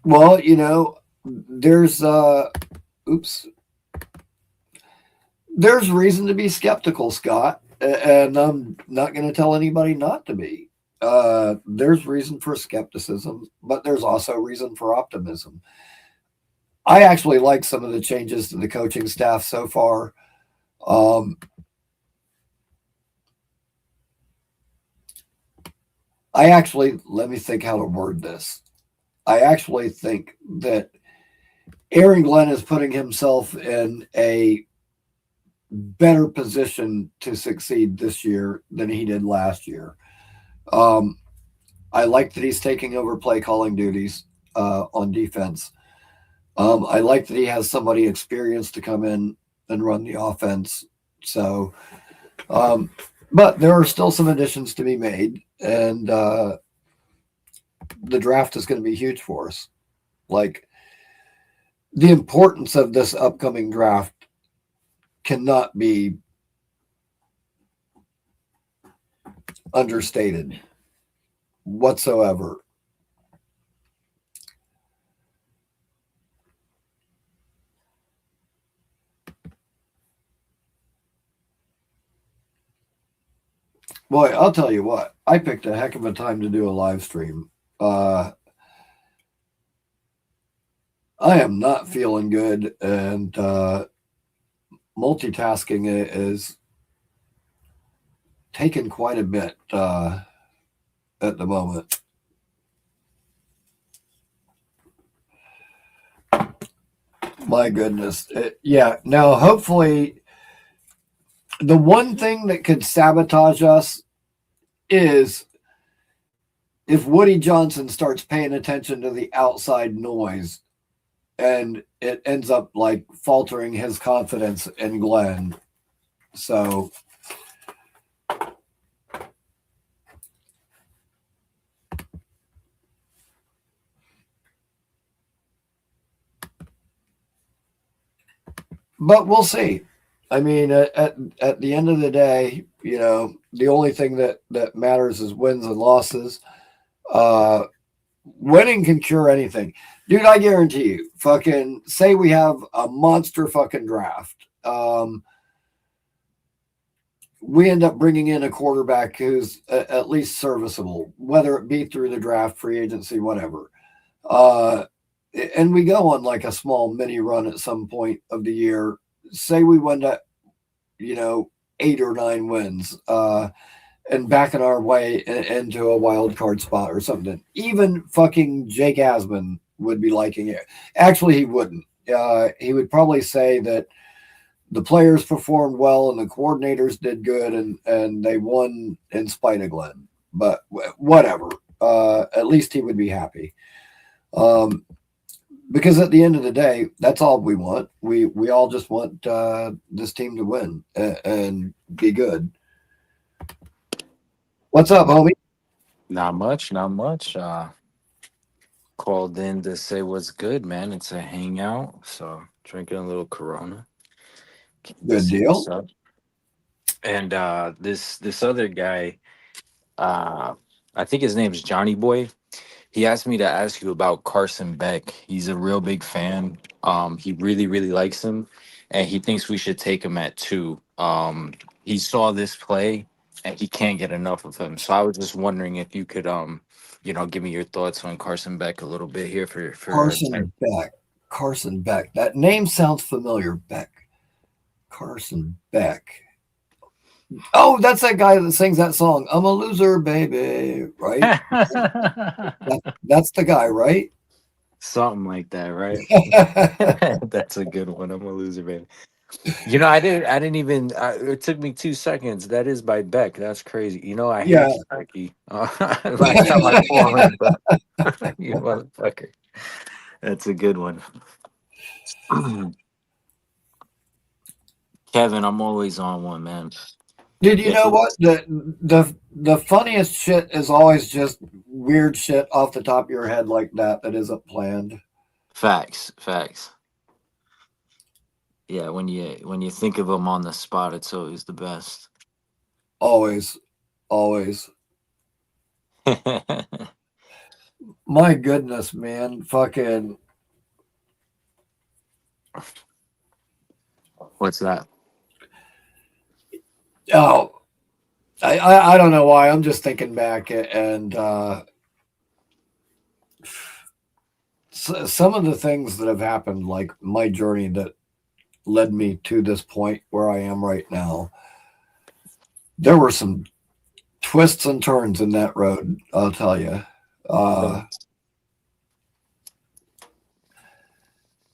well, there's there's reason to be skeptical, Scott, and I'm not going to tell anybody not to be. There's reason for skepticism, but there's also reason for optimism. I actually like some of the changes to the coaching staff so far. Let me think how to word this. I actually think that Aaron Glenn is putting himself in a better position to succeed this year than he did last year. I like that he's taking over play calling duties on defense. I like that he has somebody experienced to come in and run the offense. So, but there are still some additions to be made, and the draft is going to be huge for us. Like, the importance of this upcoming draft cannot be understated whatsoever. Boy, I'll tell you what, I picked a heck of a time to do a live stream. I am not feeling good, and multitasking is taking quite a bit at the moment. My goodness. Yeah. Now, hopefully, the one thing that could sabotage us is if Woody Johnson starts paying attention to the outside noise and it ends up like faltering his confidence in Glenn. So, but we'll see. I mean, at the end of the day, the only thing that matters is wins and losses. Winning can cure anything. Dude, I guarantee you, fucking say we have a monster fucking draft. We end up bringing in a quarterback who's at least serviceable, whether it be through the draft, free agency, whatever. And we go on like a small mini run at some point of the year. Say we wind up, 8 or 9 wins. and backing our way into a wild card spot or something. Even fucking Jake Asman would be liking it. Actually, he wouldn't. He would probably say that the players performed well and the coordinators did good and they won in spite of Glenn. But whatever. At least he would be happy. Um, because at the end of the day, that's all we want. We all just want this team to win and be good. What's up, homie? Not much, not much. Called in to say what's good, man. It's a hangout, so drinking a little Corona. Came to Good see what's deal. up. And this other guy, uh, I think his name's Johnny Boy. He asked me to ask you about Carson Beck. He's a real big fan. He really likes him, and he thinks we should take him at 2. He saw this play, and he can't get enough of him. So I was just wondering if you could, give me your thoughts on Carson Beck a little bit here for our time. Carson Beck. Carson Beck. That name sounds familiar. Beck. Carson Beck. Oh, that's that guy that sings that song. I'm a loser, baby. Right? That's the guy, right? Something like that, right? That's a good one. I'm a loser, man. I didn't even. It took me 2 seconds. That is by Beck. That's crazy. I Yeah. hate Sparky. Last time I call him, bro. You motherfucker. That's a good one. Kevin, I'm always on one, man. Did you Yeah, know what? The funniest shit is always just weird shit off the top of your head like that isn't planned. facts, facts. Yeah, when you think of them on the spot, it's always the best. Always. Always. My goodness, man. Fucking What's that? oh, I don't know why. I'm just thinking back and some of the things that have happened, like my journey that led me to this point where I am right now. There were some twists and turns in that road. I'll tell you. Uh,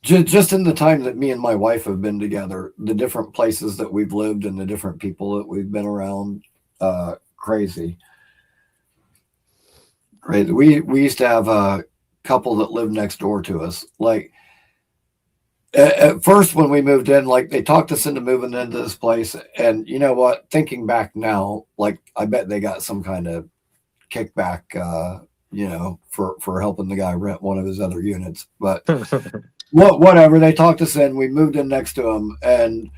just in the time that me and my wife have been together, the different places that we've lived and the different people that we've been around, crazy. Crazy. We used to have a couple that lived next door to us. Like at first when we moved in, like they talked us into moving into this place, and you know what? Thinking back now, like I bet they got some kind of kickback, for helping the guy rent one of his other units. But whatever, they talked us in. We moved in next to him, and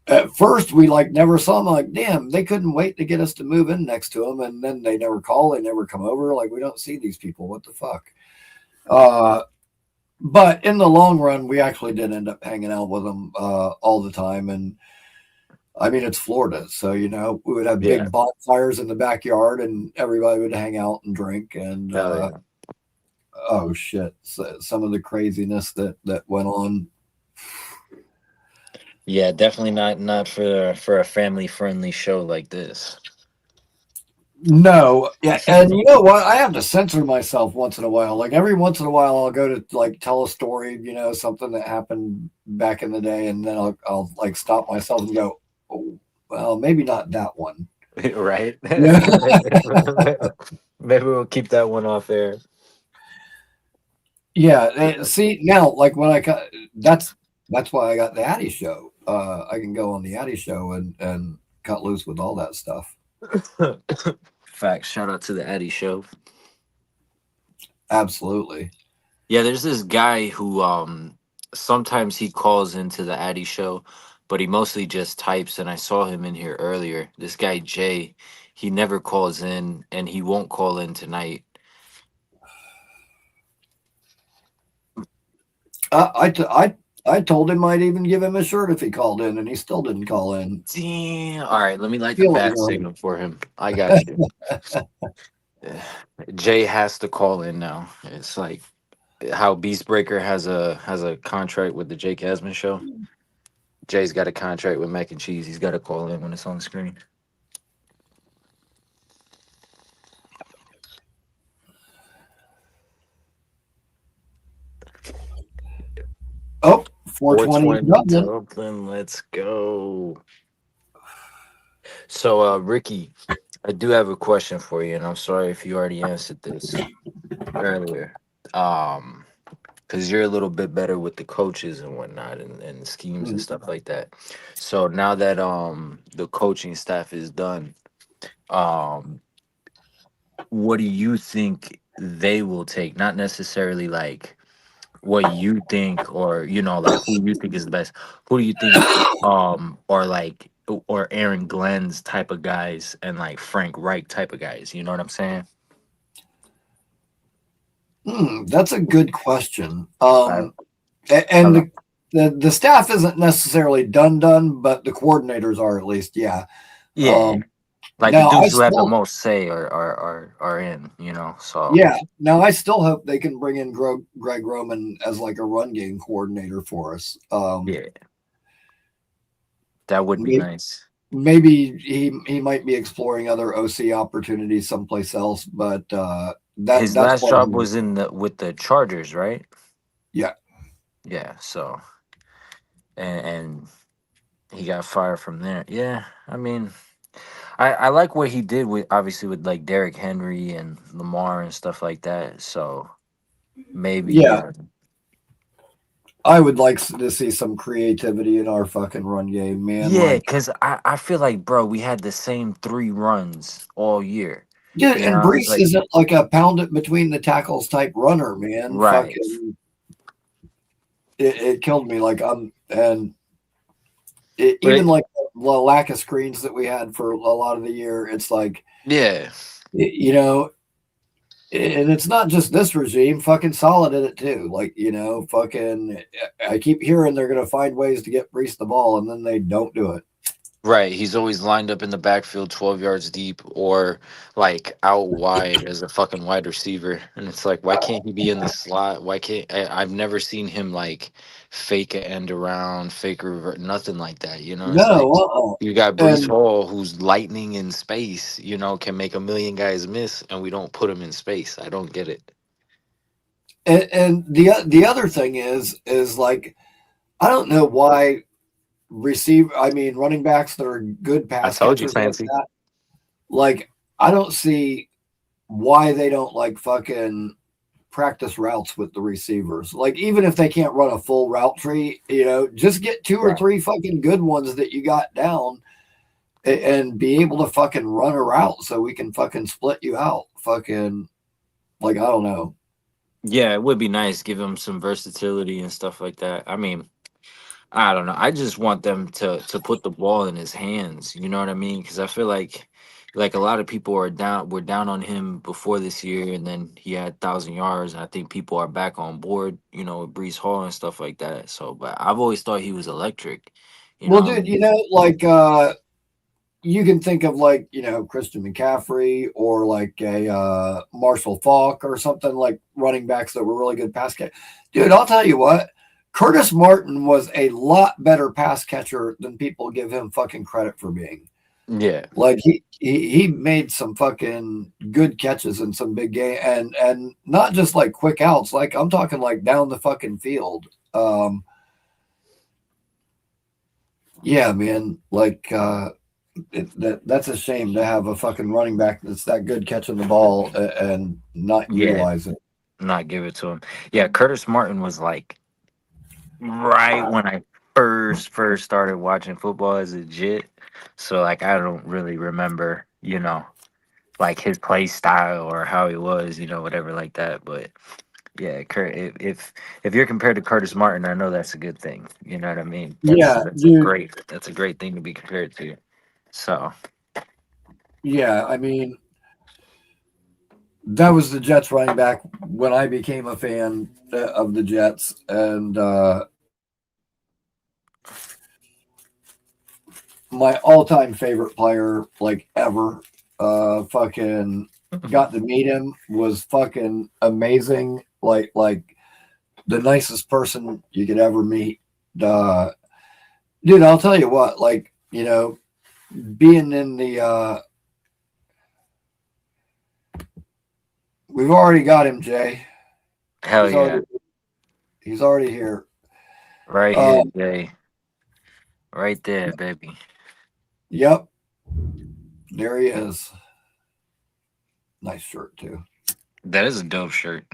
at first we like never saw them. Like, damn, they couldn't wait to get us to move in next to them, and then they never call, they never come over. Like, we don't see these people. What the fuck? Uh, but in the long run, we actually did end up hanging out with them all the time, and I mean, it's Florida, so we would have Yeah, big bonfires in the backyard, and everybody would hang out and drink. And hell yeah. oh shit, so, some of the craziness that went on. Yeah, definitely not for a family friendly show like this. No, yeah, and you know what? I have to censor myself once in a while. Like every once in a while, I'll go to like tell a story, something that happened back in the day, and then I'll like stop myself and go, oh, well, maybe not that one. Right? Yeah, Maybe we'll keep that one off air. yeah. See now, like when I got that's why I got the Addy show. I can go on the Addy show and cut loose with all that stuff. Facts. Shout out to the Addy Show. Absolutely. Yeah, there's this guy who sometimes he calls into the Addy Show, but he mostly just types. And I saw him in here earlier. This guy Jay, he never calls in, and he won't call in tonight. I told him I'd even give him a shirt if he called in, and he still didn't call in. Damn. All right, let me light the Feeling bat wrong. signal for him. I got you. Jay has to call in now. It's like how Beastbreaker has a contract with the Jake Asman show. Jay's got a contract with Mac and Cheese. He's got to call in when it's on the screen. 420 420 Dublin. Dublin. Let's go. So, Ricky, I do have a question for you, and I'm sorry if you already answered this earlier. Um, because you're a little bit better with the coaches and whatnot and the schemes and Mm. stuff like that. So now that the coaching staff is done, um, what do you think they will take? Not necessarily like what you think or like who you think is the best. Who do you think or like or Aaron Glenn's type of guys and like Frank Reich type of guys? You know what I'm saying? That's a good question. I, And I, the staff isn't necessarily done, but the coordinators are at least. Yeah. yeah. Um, Like the now I dudes who have the still, most say are in, so yeah. Now I still hope they can bring in Greg Roman as like a run game coordinator for us. yeah, that would be Maybe, nice. maybe he might be exploring other OC opportunities someplace else, but His that's last what job I'm. was in the with the Chargers, right? Yeah. Yeah, so and he got fired from there. Yeah, I mean, I like what he did with obviously with like Derrick Henry and Lamar and stuff like that. So maybe Yeah. I would like to see some creativity in our fucking run game, man. yeah, Like, because I feel like bro, we had the same 3 runs all year. dude, You and know, Brees like isn't like a pound it between the tackles type runner, man. right, Fucking, it killed me. Like, and even right, like the lack of screens that we had for a lot of the year, it's like, yeah, you know, and it's not just this regime. Fucking Solid did it too. Like, fucking, I keep hearing they're gonna find ways to get Brees the ball, and then they don't do it. right. He's always lined up in the backfield, 12 yards deep, or like out wide as a fucking wide receiver. And it's like, why can't he be in the slot? Why can't I've never seen him like fake a end around, fake a revert, nothing like that. It's like No, you got Brees and Hall, who's lightning in space. Can make a million guys miss, and we don't put him in space. I don't get it. and the other thing is like I don't know why running backs that are good I pass told you, catchers like Clancy. that, like I don't see why they don't like fucking practice routes with the receivers. Like even if they can't run a full route tree, just get two or Right. three fucking good ones that you got down and be able to fucking run a route so we can fucking split you out. Fucking like I don't know. Yeah, it would be nice. Give him some versatility and stuff like that. I mean, I don't know. I just want them to put the ball in his hands. You know what I mean? Because I feel like a lot of people were down on him before this year, and then he had 1,000 yards. And I think people are back on board. With Brees Hall and stuff like that. So, but I've always thought he was electric. Well, I dude, mean, like you can think of like Christian McCaffrey or like a Marshall Faulk or something like running backs that were really good pass catch. Dude, I'll tell you what, Curtis Martin was a lot better pass catcher than people give him fucking credit for being. yeah, Like he made some fucking good catches in some big game and not just like quick outs. Like I'm talking like down the fucking field. Yeah, man. Like that's a shame to have a fucking running back that's that good catching the ball and not yeah. utilize it. Not give it to him. Yeah, Curtis Martin was like right when I first started watching football as a jit. So like I don't really remember, like his play style or how he was, whatever like that. But yeah, Kurt, if you're compared to Curtis Martin, I know that's a good thing. You know what I mean? That's Yeah, that's a dude. great thing to be compared to. So Yeah, I mean that was the Jets running back when I became a fan of the Jets, and my all-time favorite player, like ever, fucking got to meet him, was fucking amazing. Like the nicest person you could ever meet. Uh, Dude, I'll tell you what, like, being in the we've already got him, Jay. hell He's yeah. already he's already here. Right Uh, here, Jay. Right there, baby. yep, there he is. Nice shirt too. That is a dope shirt.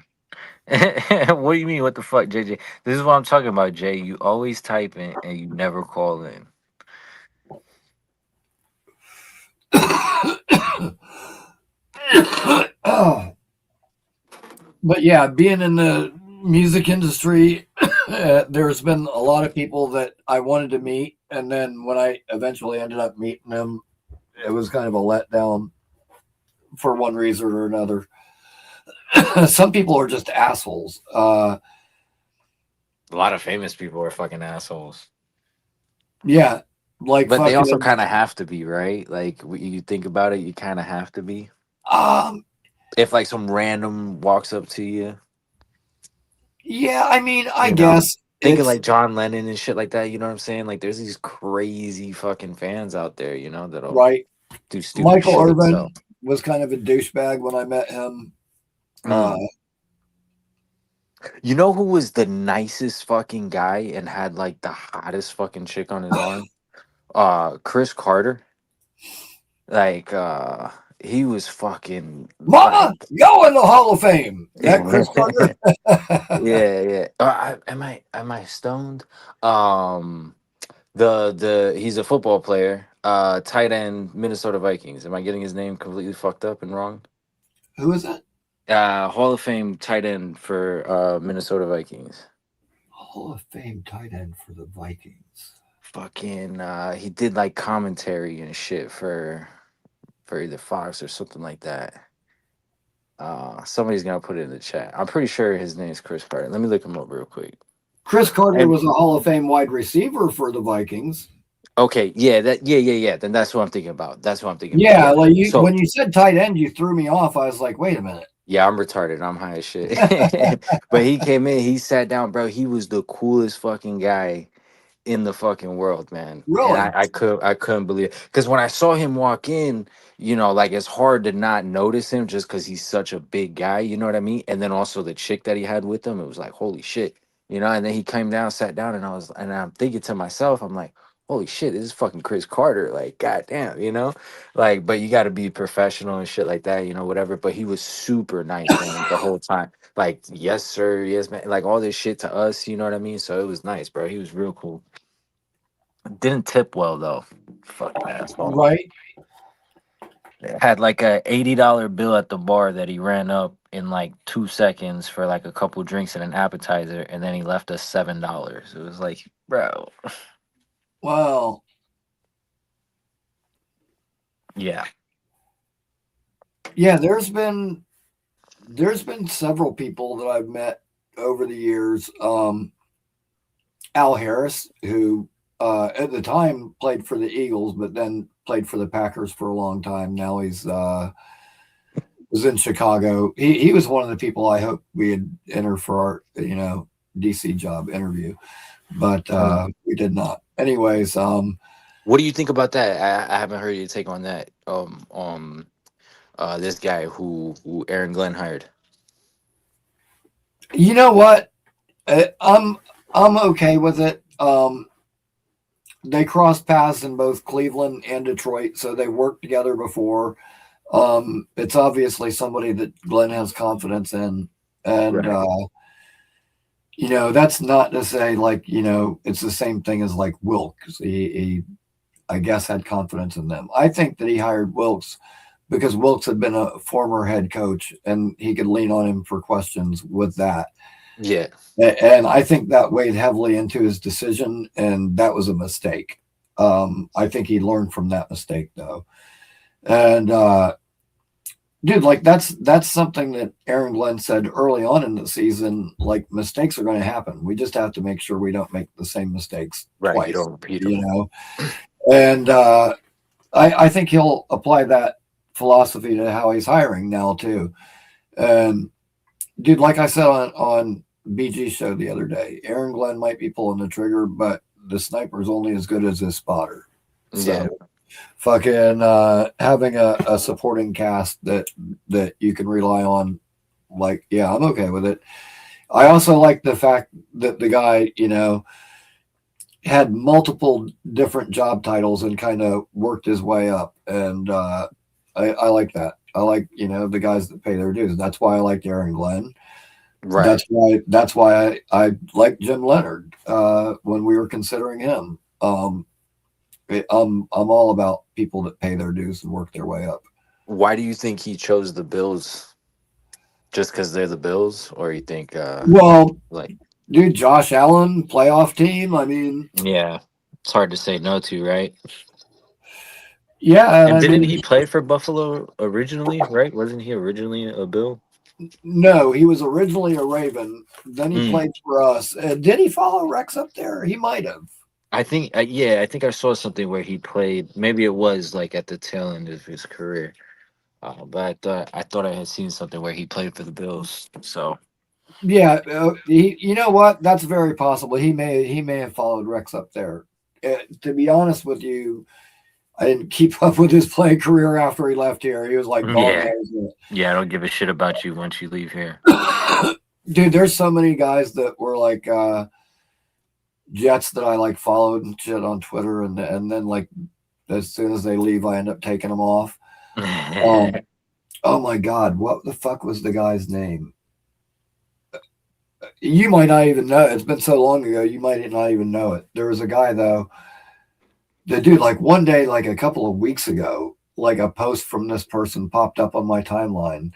What do you mean? What the fuck, JJ? This is what I'm talking about, Jay. You always type in and you never call in. Oh, but yeah, being in the music industry, there's been a lot of people that I wanted to meet, and then when I eventually ended up meeting them, it was kind of a letdown for one reason or another. Some people are just assholes. A lot of famous people are fucking assholes, Yeah, like but they also fucking. kind of have to be, right? Like you think about it, you kind of have to be. Um, If like some random walks up to you, yeah, I mean, I you know, guess thinking it's like John Lennon and shit like that. You know what I'm saying? Like there's these crazy fucking fans out there, you know, that'll right. do stupid Michael shit. So. Irvin was kind of a douchebag when I met him. Uh, Mm. You know who was the nicest fucking guy and had like the hottest fucking chick on his arm? Chris Carter. Like he was fucking Mama, like go in the Hall of Fame. That Chris yeah, Carter. yeah. Am I stoned? Um the he's a football player, tight end, Minnesota Vikings. Am I getting his name completely fucked up and wrong? Who is that? Hall of Fame tight end for Minnesota Vikings. Hall of Fame tight end for the Vikings. Fucking he did like commentary and shit for either Fox or something like that. Somebody's gonna put it in the chat. I'm pretty sure his name is Chris Carter. Let me look him up real quick. Chris Carter And was a Hall of Fame wide receiver for the Vikings. okay, yeah. Then that's what I'm thinking about. That's what I'm thinking about. Yeah, Yeah. like you So when you said tight end, you threw me off. I was like, wait a minute. yeah, I'm retarded. I'm high as shit. But he came in, he sat down, bro. He was the coolest fucking guy in the fucking world, man. And Really? I couldn't believe it. Because when I saw him walk in, you know, like it's hard to not notice him just because he's such a big guy, you know what I mean? And then also the chick that he had with him, it was like, holy shit. You know, and then he came down, sat down, and I'm thinking to myself, I'm like, holy shit, this is fucking Chris Carter. Like, goddamn, you know? Like, but you gotta be professional and shit like that, you know, whatever. But he was super nice, man, the whole time. Like, yes, sir, yes, man, like all this shit to us, you know what I mean? So it was nice, bro. He was real cool. Didn't tip well though. Fucking asshole. Right. Had like a $80 bill at the bar that he ran up in like 2 seconds for like a couple drinks and an appetizer, and then he left us $7. It was like, bro. Wow. Yeah. Yeah, there's been several people that I've met over the years. Al Harris, who at the time played for the Eagles, but then played for the Packers for a long time. Now he's was in Chicago. He was one of the people I hoped we'd enter for our DC job interview, but we did not. Anyways, What do you think about that? I haven't heard your take on that. This guy who Aaron Glenn hired. you know what? I'm okay with it. They crossed paths in both Cleveland and Detroit, so they worked together before. It's obviously somebody that Glenn has confidence in, and Right. that's not to say like it's the same thing as like Wilkes. He I guess had confidence in them. I think that he hired Wilkes because Wilkes had been a former head coach, and he could lean on him for questions with that. Yeah. And I think that weighed heavily into his decision, and that was a mistake. I think he learned from that mistake, though. And dude, like that's something that Aaron Glenn said early on in the season. Like mistakes are going to happen. We just have to make sure we don't make the same mistakes Right. You twice. don't repeat them. And I think he'll apply that philosophy to how he's hiring now too. And dude, like I said on BG show the other day, Aaron Glenn might be pulling the trigger, but the sniper's only as good as his spotter. So Yeah. fucking having a supporting cast that you can rely on, like, yeah, I'm okay with it. I also like the fact that the guy, had multiple different job titles and kind of worked his way up. And I like that. I like, the guys that pay their dues. That's why I like Aaron Glenn. Right. That's why I like Jim Leonard when we were considering him. I'm all about people that pay their dues and work their way up. Why do you think he chose the Bills? Just because they're the Bills, or you think Well, like dude, Josh Allen, playoff team. I mean, yeah, it's hard to say no to, right? yeah, and And I didn't mean, he play for Buffalo originally? Right? Wasn't he originally a Bill? no, he was originally a Raven. Then he Mm. played for us. Did he follow Rex up there? He might have. I think, yeah, I think I saw something where he played. Maybe it was like at the tail end of his career. But I thought I had seen something where he played for the Bills. So Yeah, you know what? That's very possible. He may have followed Rex up there. To be honest with you, I didn't keep up with his playing career after he left here. He was like God yeah, knows yeah, I don't give a shit about you once you leave here. it. Dude, there's so many guys that were like Jets that I like followed and shit on Twitter, and then like as soon as they leave, I end up taking them off. Oh my God, what the fuck was the guy's name? You might not even know. It's been so long ago, you might not even know it. There was a guy though. The dude, like one day, like a couple of weeks ago, like a post from this person popped up on my timeline,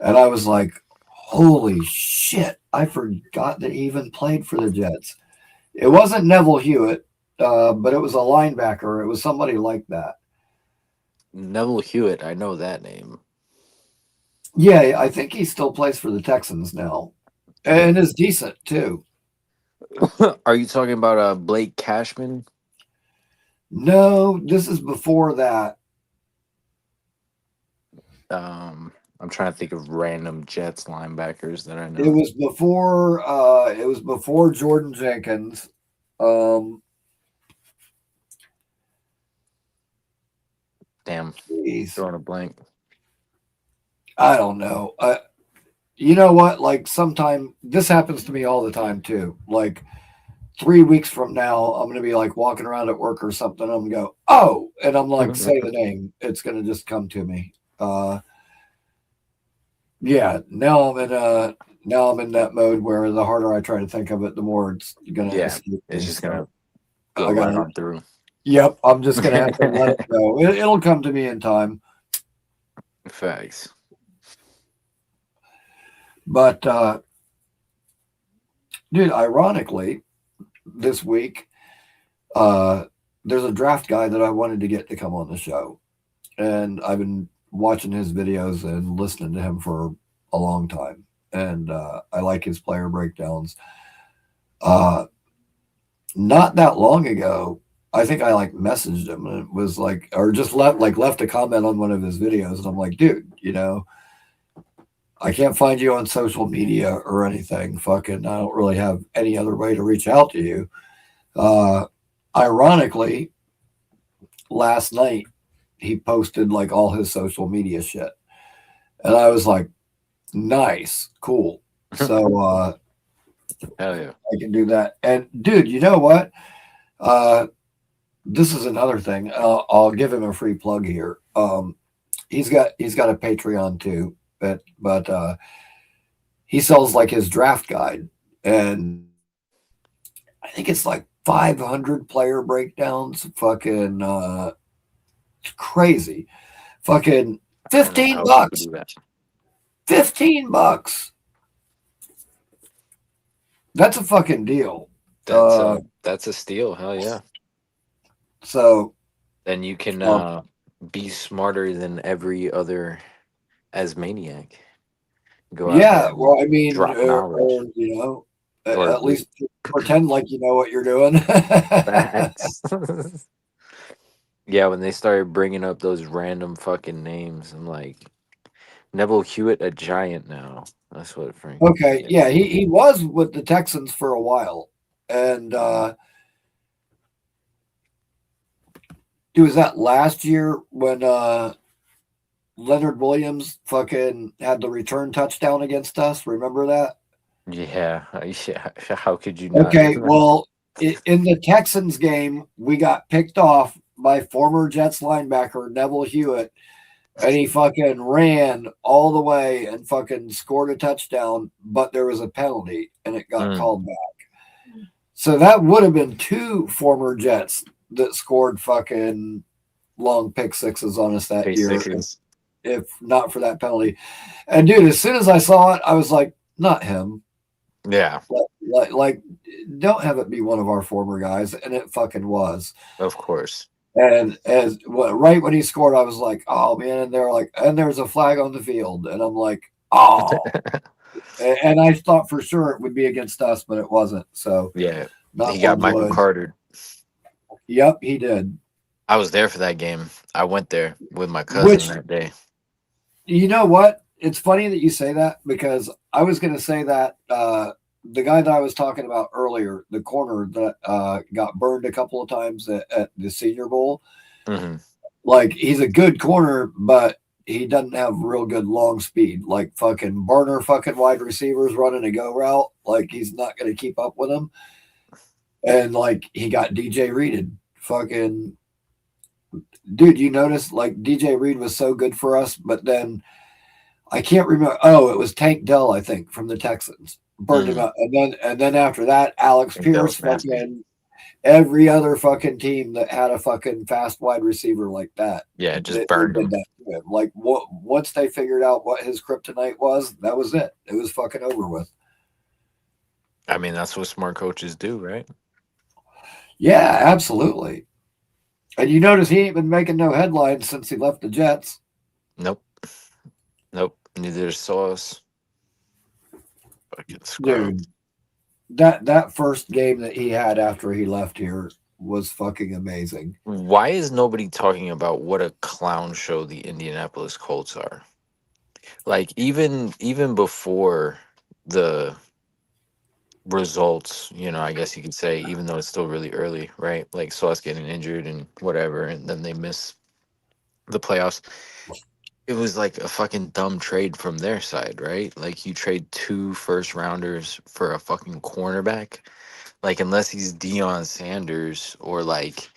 and I was like, "Holy shit! I forgot that he even played for the Jets." It wasn't Neville Hewitt, but it was a linebacker. It was somebody like that. Neville Hewitt, I know that name. Yeah, I think he still plays for the Texans now, and is decent too. Are you talking about Blake Cashman? No, this is before that. I'm trying to think of random Jets linebackers that I It know. was before. It was before Jordan Jenkins. Um, Damn, geez, drawing a blank. I don't know. You know what? Like, sometime this happens to me all the time too. Like 3 weeks from now, I'm gonna be like walking around at work or something. I'm gonna go, oh, and I'm like, say the name. It's gonna just come to me. Yeah. Now I'm in that mode where the harder I try to think of it, the more it's gonna Yeah, escape it's me. just So gonna I go right gotta. on through. Yep. I'm just gonna have to let it go. It'll come to me in time. Facts. But dude, ironically, this week, there's a draft guy that I wanted to get to come on the show, and I've been watching his videos and listening to him for a long time, and I like his player breakdowns. Not that long ago, I think I like messaged him and it was like, or just left a comment on one of his videos, and I'm like, dude, I can't find you on social media or anything. Fucking, I don't really have any other way to reach out to you. Ironically, last night he posted like all his social media shit, and I was like, nice, cool. So Hell yeah. I can do that. And dude, you know what? This is another thing. I'll give him a free plug here. He's got a Patreon too, but he sells like his draft guide, and I think it's like 500 player breakdowns. Fucking it's crazy. Fucking I don't know 15 how people bucks. do that. 15 bucks. That's a fucking deal. That's a steal. Hell yeah. So Then you can be smarter than every other asmaniac. Go out there yeah, and well, I mean, drop knowledge. Or at least pretend like you know what you're doing. facts. Yeah, when they started bringing up those random fucking names, I'm like, Neville Hewitt, a giant now. That's what Frank. Okay, yeah, he was with the Texans for a while, and was that last year when Leonard Williams fucking had the return touchdown against us? Remember that? Yeah, yeah. How could you not? Okay, well, In the Texans game, we got picked off by former Jets linebacker Neville Hewitt, and he fucking ran all the way and fucking scored a touchdown, but there was a penalty and it got called back. So that would have been two former Jets that scored fucking long pick sixes on us that year, if not for that penalty. And dude, as soon as I saw it, I was like, not him. Yeah. Like, don't have it be one of our former guys, and it fucking was. Of course. And right when he scored, I was like, oh man, and they're like, and there's a flag on the field, and I'm like, oh. And I thought for sure it would be against us, but it wasn't. So yeah, he got Michael Carter. Yep, he did. I was there for that game. I went there with my cousin that day. You know what? It's funny that you say that, because I was going to say that the guy that I was talking about earlier, the corner that got burned a couple of times at the Senior Bowl, like, he's a good corner, but he doesn't have real good long speed. Like, fucking burner fucking wide receivers running a go route, like, he's not going to keep up with them. And like, he got DJ Reeded. Fucking dude, you notice like DJ Reed was so good for us, but then I can't remember. Oh, it was Tank Dell, I think, from the Texans. Burned him up. And then after that, Alex Pierce, fucking every other fucking team that had a fucking fast wide receiver like that. Yeah, just burned him. Like, once they figured out what his kryptonite was, that was it. It was fucking over with. I mean, that's what smart coaches do, right? Yeah, absolutely. And you notice he ain't been making no headlines since he left the Jets. Nope. Neither is Sauce. Dude, that first game that he had after he left here was fucking amazing. Why is nobody talking about what a clown show the Indianapolis Colts are? Like, even before the results, I guess you could say, even though it's still really early, right? Like, Sauce getting injured and whatever, and then they miss the playoffs. It was like a fucking dumb trade from their side, right? Like, you trade 2 first-rounders for a fucking cornerback. Like, unless he's Deion Sanders or like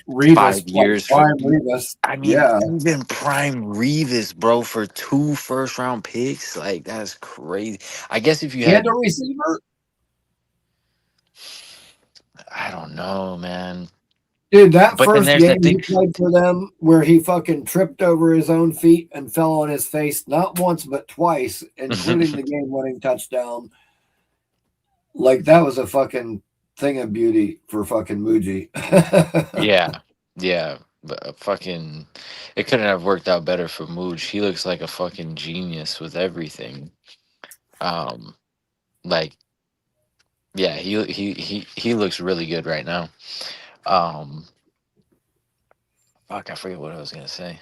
Revis, 5 years prime Revis. I mean, even prime Revis, bro, for 2 first-round picks, like, that's crazy. I guess if you had a receiver, I don't know, man. Dude, that first game he played for them, where he fucking tripped over his own feet and fell on his face not once but twice, including the game-winning touchdown. Like, that was a fucking thing of beauty for fucking Muji. Yeah. But fucking, it couldn't have worked out better for Mooj. He looks like a fucking genius with everything. Like, yeah, he looks really good right now. Fuck, I forget what I was gonna say.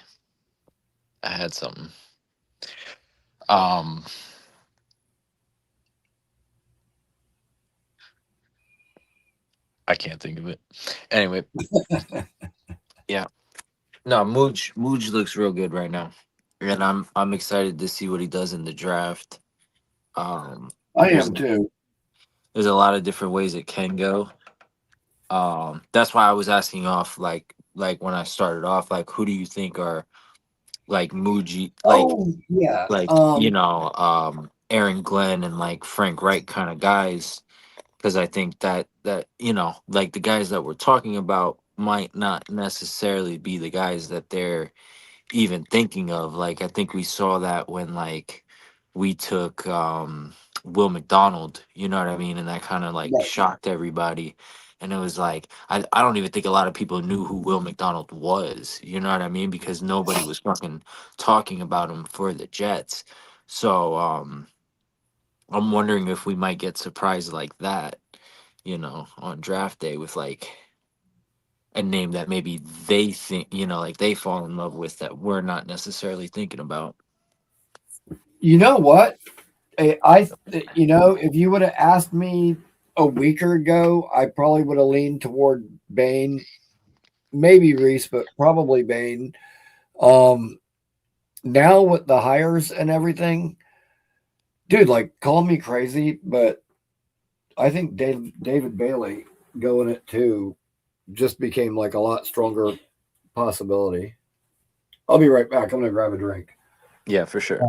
I had something. I can't think of it. Anyway, yeah. No, Mooj looks real good right now, and I'm excited to see what he does in the draft. I am too. There's a lot of different ways it can go. That's why I was asking off, like when I started off, like, who do you think are like Muji, Aaron Glenn and like Frank Wright kind of guys, because I think that like the guys that we're talking about might not necessarily be the guys that they're even thinking of. Like, I think we saw that when like we took Will McDonald, you know what I mean, and that kind of like shocked everybody. And it was like, I don't even think a lot of people knew who Will McDonald was, you know what I mean, because nobody was fucking talking about him for the Jets. So I'm wondering if we might get surprised like that, on draft day with like a name that maybe they think, like they fall in love with that we're not necessarily thinking about. You know what? If you would have asked me a week ago, I probably would have leaned toward Bain, maybe Reese, but probably Bain. Now with the hires and everything, dude, like, call me crazy, but I think David Bailey going at 2 just became like a lot stronger possibility. I'll be right back. I'm going to grab a drink. Yeah, for sure.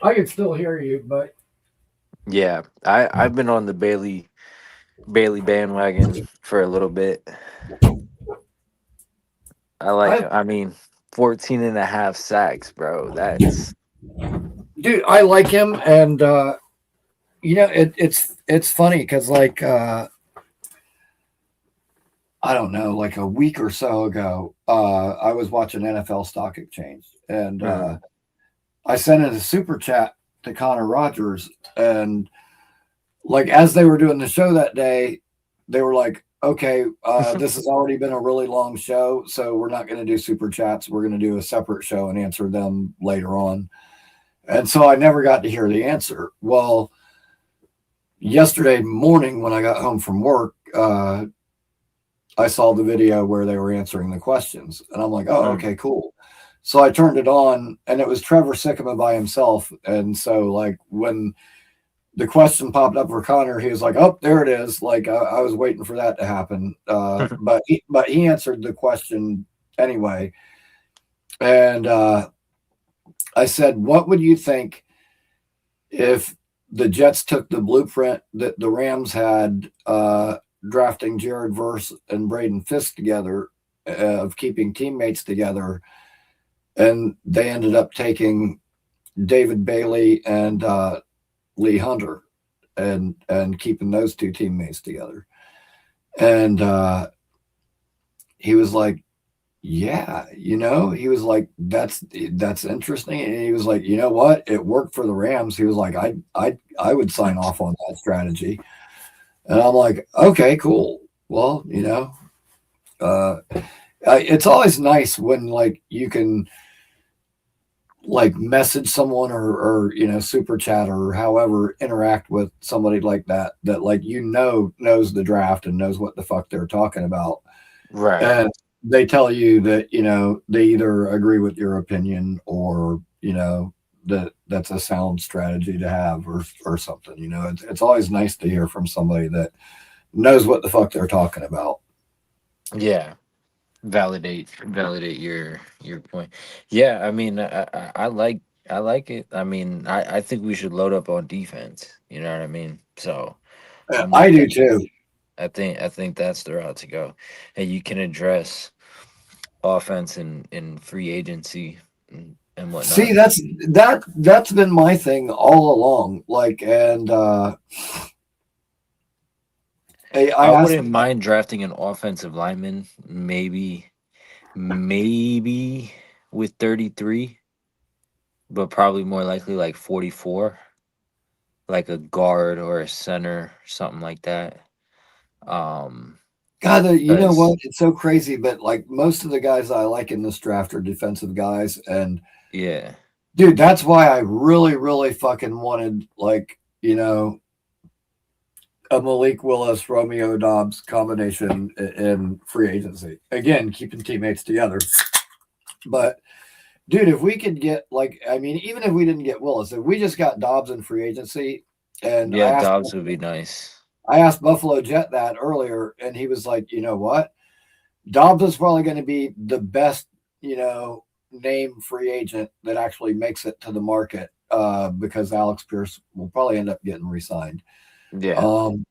I can still hear you, but Yeah, I've been on the Bailey bandwagon for a little bit. I, I mean, 14 and a half sacks, bro. That's dude, I like him. And, it's funny because like, I don't know, like a week or so ago, I was watching NFL Stock Exchange, and Mhm. I sent in a super chat to Connor Rogers, and like as they were doing the show that day, they were like, "Okay, this has already been a really long show, so we're not going to do super chats. We're going to do a separate show and answer them later on." And so I never got to hear the answer. Well, yesterday morning when I got home from work, I saw the video where they were answering the questions, and I'm like, oh, Mm. okay, cool. So I turned it on, and it was Trevor Sikkema by himself. And so, like, when the question popped up for Connor, he was like, oh, there it is. Like, I was waiting for that to happen. But he answered the question anyway. And I said, what would you think if the Jets took the blueprint that the Rams had drafting Jared Verse and Braden Fisk together, of keeping teammates together, and they ended up taking David Bailey and Lee Hunter and keeping those 2 teammates together? And he was like, yeah, he was like, that's interesting. And he was like, you know what, it worked for the Rams. He was like, I would sign off on that strategy. And I'm like, okay, cool. Well, it's always nice when like you can like message someone or super chat or however interact with somebody like that like knows the draft and knows what the fuck they're talking about, Right. and they tell you that they either agree with your opinion or that's a sound strategy to have or something. It's always nice to hear from somebody that knows what the fuck they're talking about. Yeah. Validate your point. Yeah, I mean, I like it. I mean, I think we should load up on defense. You know what I mean? So I'm I with do that. too. I think that's the route to go, and you can address offense in free agency and See, whatnot. that's been my thing all along. Like, and I I asked. wouldn't mind drafting an offensive lineman, maybe with 33, but probably more likely like 44, like a guard or a center, something like that. Um, God, you know because what? It's so crazy, but like most of the guys I like in this draft are defensive guys, and yeah, dude, that's why I really, really fucking wanted like a Malik Willis, Romeo Dobbs combination in free agency. Again, keeping teammates together. But dude, if we could get like, I mean, even if we didn't get Willis, if we just got Dobbs in free agency, and yeah, Dobbs would be nice. I asked Buffalo Jet that earlier, and he was like, you know what? Dobbs is probably going to be the best, name free agent that actually makes it to the market, because Alex Pierce will probably end up getting re-signed. Yeah, Um,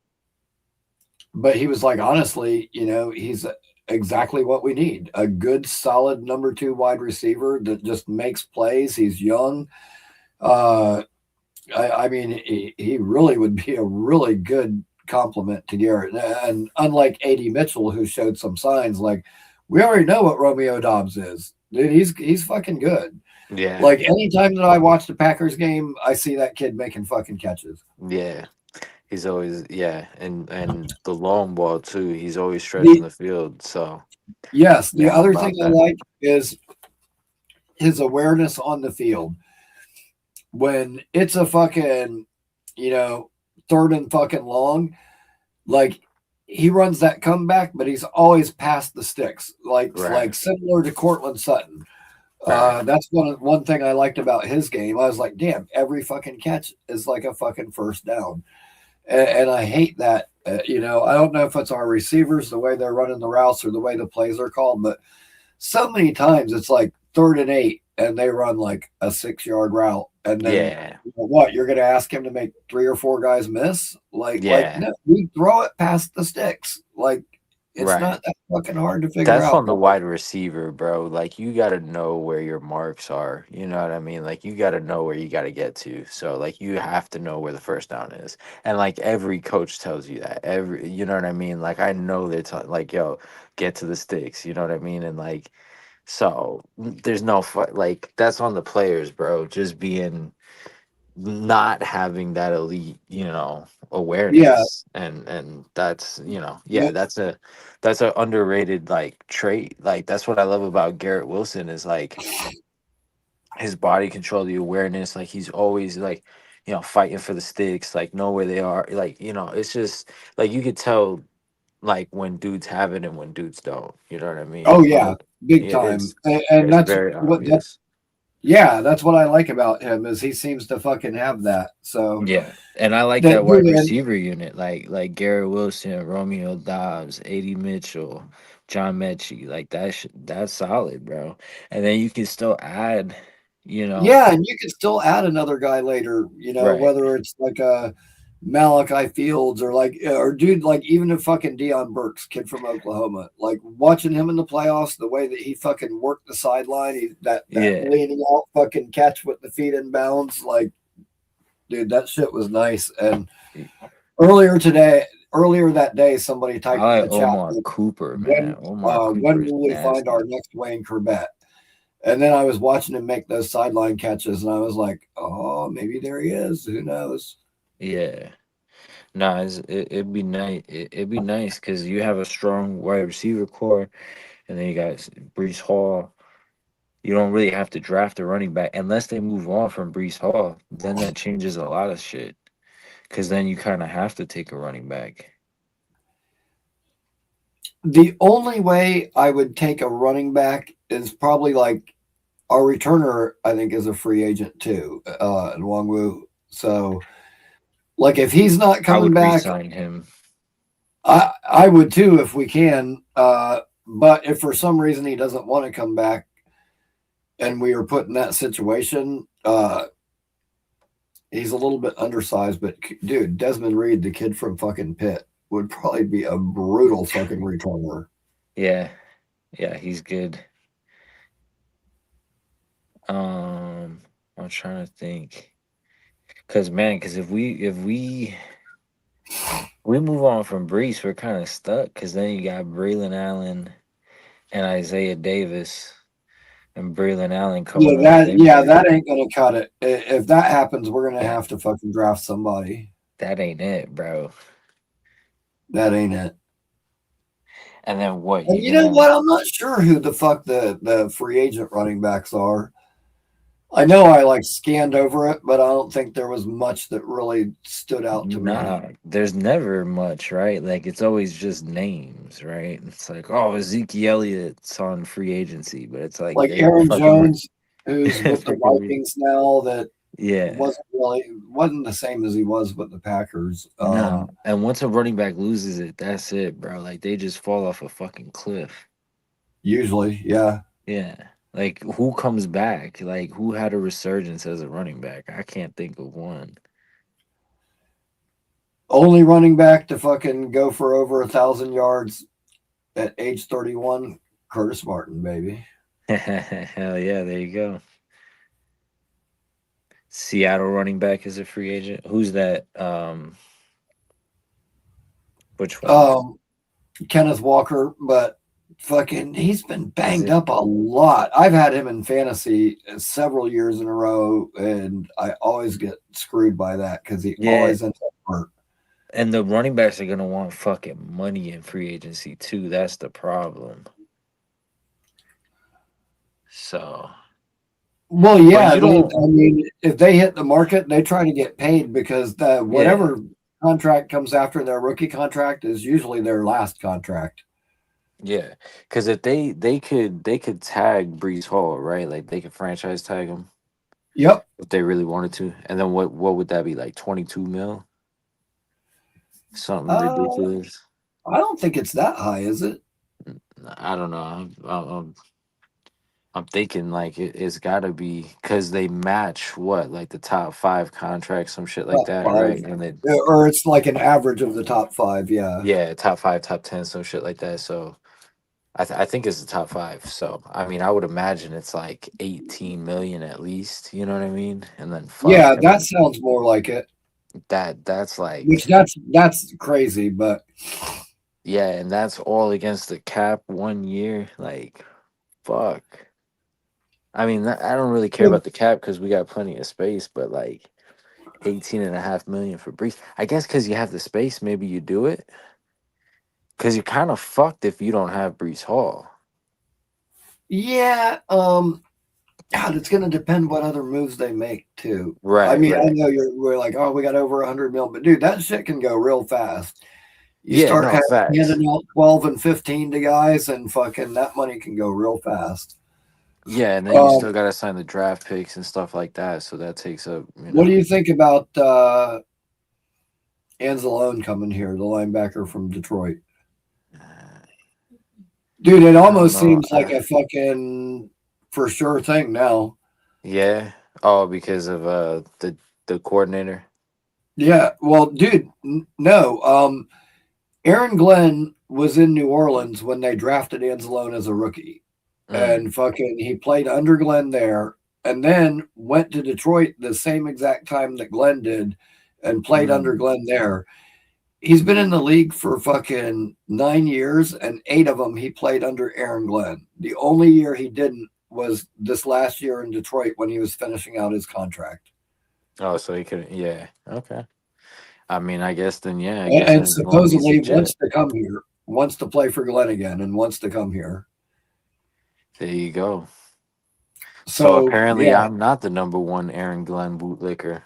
but he was like, honestly, he's exactly what we need. A good, solid number 2 wide receiver that just makes plays. He's young. Uh, I mean, he really would be a really good compliment to Garrett. And unlike A.D. Mitchell, who showed some signs, like we already know what Romeo Dobbs is. Dude, he's fucking good. yeah, Like anytime that I watch the Packers game, I see that kid making fucking catches. yeah. He's always and the long ball too. He's always stretching The the field. So Yes, the yeah, I'm other thing about I that. like is his awareness on the field. When it's a fucking, you know, 3rd and fucking long, like he runs that comeback, but he's always past the sticks, Right, similar to Cortland Sutton. right. That's one thing I liked about his game. I was like, damn, every fucking catch is like a fucking first down. and I hate that. I don't know if it's our receivers, the way they're running the routes, or the way the plays are called, but so many times it's like 3rd and 8, and they run like a 6-yard route, and then Yeah, what? You're going to ask him to make 3 or 4 guys miss? Like yeah, no, we throw it past the sticks. Like it's right. not that fucking hard to figure That's out. on the wide receiver, bro. Like you got to know where your marks are. You know what I mean? Like you got to know where you got to get to. So like you have to know where the first down is. And like every coach tells you that. You know what I mean? Like I know they're like, yo, get to the sticks. You know what I mean? And like, so there's no like that's on the players, bro. Just being not having that elite, Yeah, awareness, and that's, yeah, yeah, that's a underrated like trait. Like that's what I love about Garrett Wilson is like his body control, the awareness. Like he's always like, fighting for the sticks, like know where they are. Like, it's just like you could tell like when dudes have it and when dudes don't. You know what I mean? oh Like yeah, big yeah, time, and it's that's very what that. obvious. Yeah, that's what I like about him is he seems to fucking have that. So Yeah, and I like that that wide dude, and receiver unit, like Garrett Wilson, Romeo Dobbs, A.D. Mitchell, John Mechie, like that's solid, bro. And then you can still add, you know, yeah, and you can still add another guy later, right? whether it's like a Malachi Fields or or dude, like even a fucking Deion Burks, kid from Oklahoma. Like watching him in the playoffs, the way that he fucking worked the sideline, that Yeah, leaning out fucking catch with the feet in bounds, like dude, that shit was nice. And earlier today, earlier that day, somebody I typed in like the chat, Omar Cooper, man. Omar Cooper when is will we find our nasty. next Wayne Corbett? And then I was watching him make those sideline catches, and I was like, oh, maybe there he is. Who knows? Yeah, nah, it'd be nice. It'd be nice because you have a strong wide receiver core, and then you got Brees Hall. You don't really have to draft a running back unless they move on from Brees Hall. Then that changes a lot of shit. Because then you kind of have to take a running back. The only way I would take a running back is probably like our returner, I think, is a free agent too, Nwangwu. So, like, if he's not I coming would back, re-sign him. I would too if we can. But if for some reason he doesn't want to come back, and we are put in that situation, he's a little bit undersized. But dude, Desmond Reed, the kid from fucking Pitt, would probably be a brutal fucking returner. Yeah, yeah, he's good. I'm trying to think. Cause man, cause if we move on from Brees, we're kind of stuck. Cause then you got Braylon Allen and Isaiah Davis, and Braylon Allen coming off of Yeah, injury. that ain't gonna cut it. If that happens, we're gonna Yeah, have to fucking draft somebody. that ain't it, bro. That ain't it. And then what And you you know gonna? what? I'm not sure who the fuck the free agent running backs are. I know I like scanned over it, but I don't think there was much that really stood out to me. Nah, there's never much, right? Like it's always just names, right? It's like, oh, Ezekiel Elliott's on free agency, but it's like Like they Aaron fucking Jones, who's with the freaking Vikings now, that yeah. wasn't the same as he was with the Packers. No. And once a running back loses it, that's it, bro. Like they just fall off a fucking cliff. Usually, yeah. Yeah. Like who comes back? Like who had a resurgence as a running back? I can't think of one. Only running back to fucking go for over 1,000 yards at age 31, Curtis Martin, baby. Hell yeah, there you go. Seattle running back is a free agent. Who's that? Which one? Um, Kenneth Walker, but fucking, he's been Is banged it? up a lot. I've had him in fantasy several years in a row, and I always get screwed by that because he Yeah, always ends up hurt. and the running backs are gonna want fucking money in free agency too. That's the problem. So, Well, but yeah, you don't. I mean, if they hit the market, they try to get paid because the Yeah, whatever contract comes after their rookie contract is usually their last contract. yeah. Because if they could tag Brees Hall, right? Like they could franchise tag him Yep. if they really wanted to. And then what would that be like? 22 mil? Something Uh, ridiculous. I don't think it's that high, is it? I don't know. I'm thinking like it's got to be because they match what like the top five contracts, some shit like Top that, five, right? And then or it's like an average of the top five. Yeah. yeah, top five, top 10, some shit like that. So I think it's the top five. So I mean, I would imagine it's like 18 million at least. You know what I mean? And then fuck, Yeah, and that then sounds more like it. that's like Which that's crazy, but yeah, and that's all against the cap 1 year. Like fuck. I mean, I don't really care well, about the cap because we got plenty of space, but like 18.5 million for Brees. I guess because you have the space, maybe you do it. Because you're kind of fucked if you don't have Brees Hall. yeah, God, it's going to depend what other moves they make too. I Right, mean, I right. know we're like, oh, we got over 100 mil, but dude, that shit can go real fast. You Yeah, start no, facts. handing out 12 and 15 to guys, and fucking that money can go real fast. Yeah, and then you Um, still got to sign the draft picks and stuff like that. So that takes up, you what do know. you think about Anzalone coming here, the linebacker from Detroit? uh, Dude, it I don't almost know. seems like a fucking for sure thing now. Yeah. Oh, because of the coordinator. Yeah, well, dude, no. Aaron Glenn was in New Orleans when they drafted Anzalone as a rookie, Mm, and fucking he played under Glenn there, and then went to Detroit the same exact time that Glenn did, and played under mm. Glenn there. He's been in the league for fucking 9 years, and 8 of them he played under Aaron Glenn. The only year he didn't was this last year in Detroit when he was finishing out his contract. Oh, so he could. Yeah. Okay. I mean, I guess then. Yeah. I guess And Anzalone's supposedly legit. wants to come here, wants to play for Glenn again, and wants to come here. There you go. So So apparently, yeah, I'm not the number one Aaron Glenn bootlicker.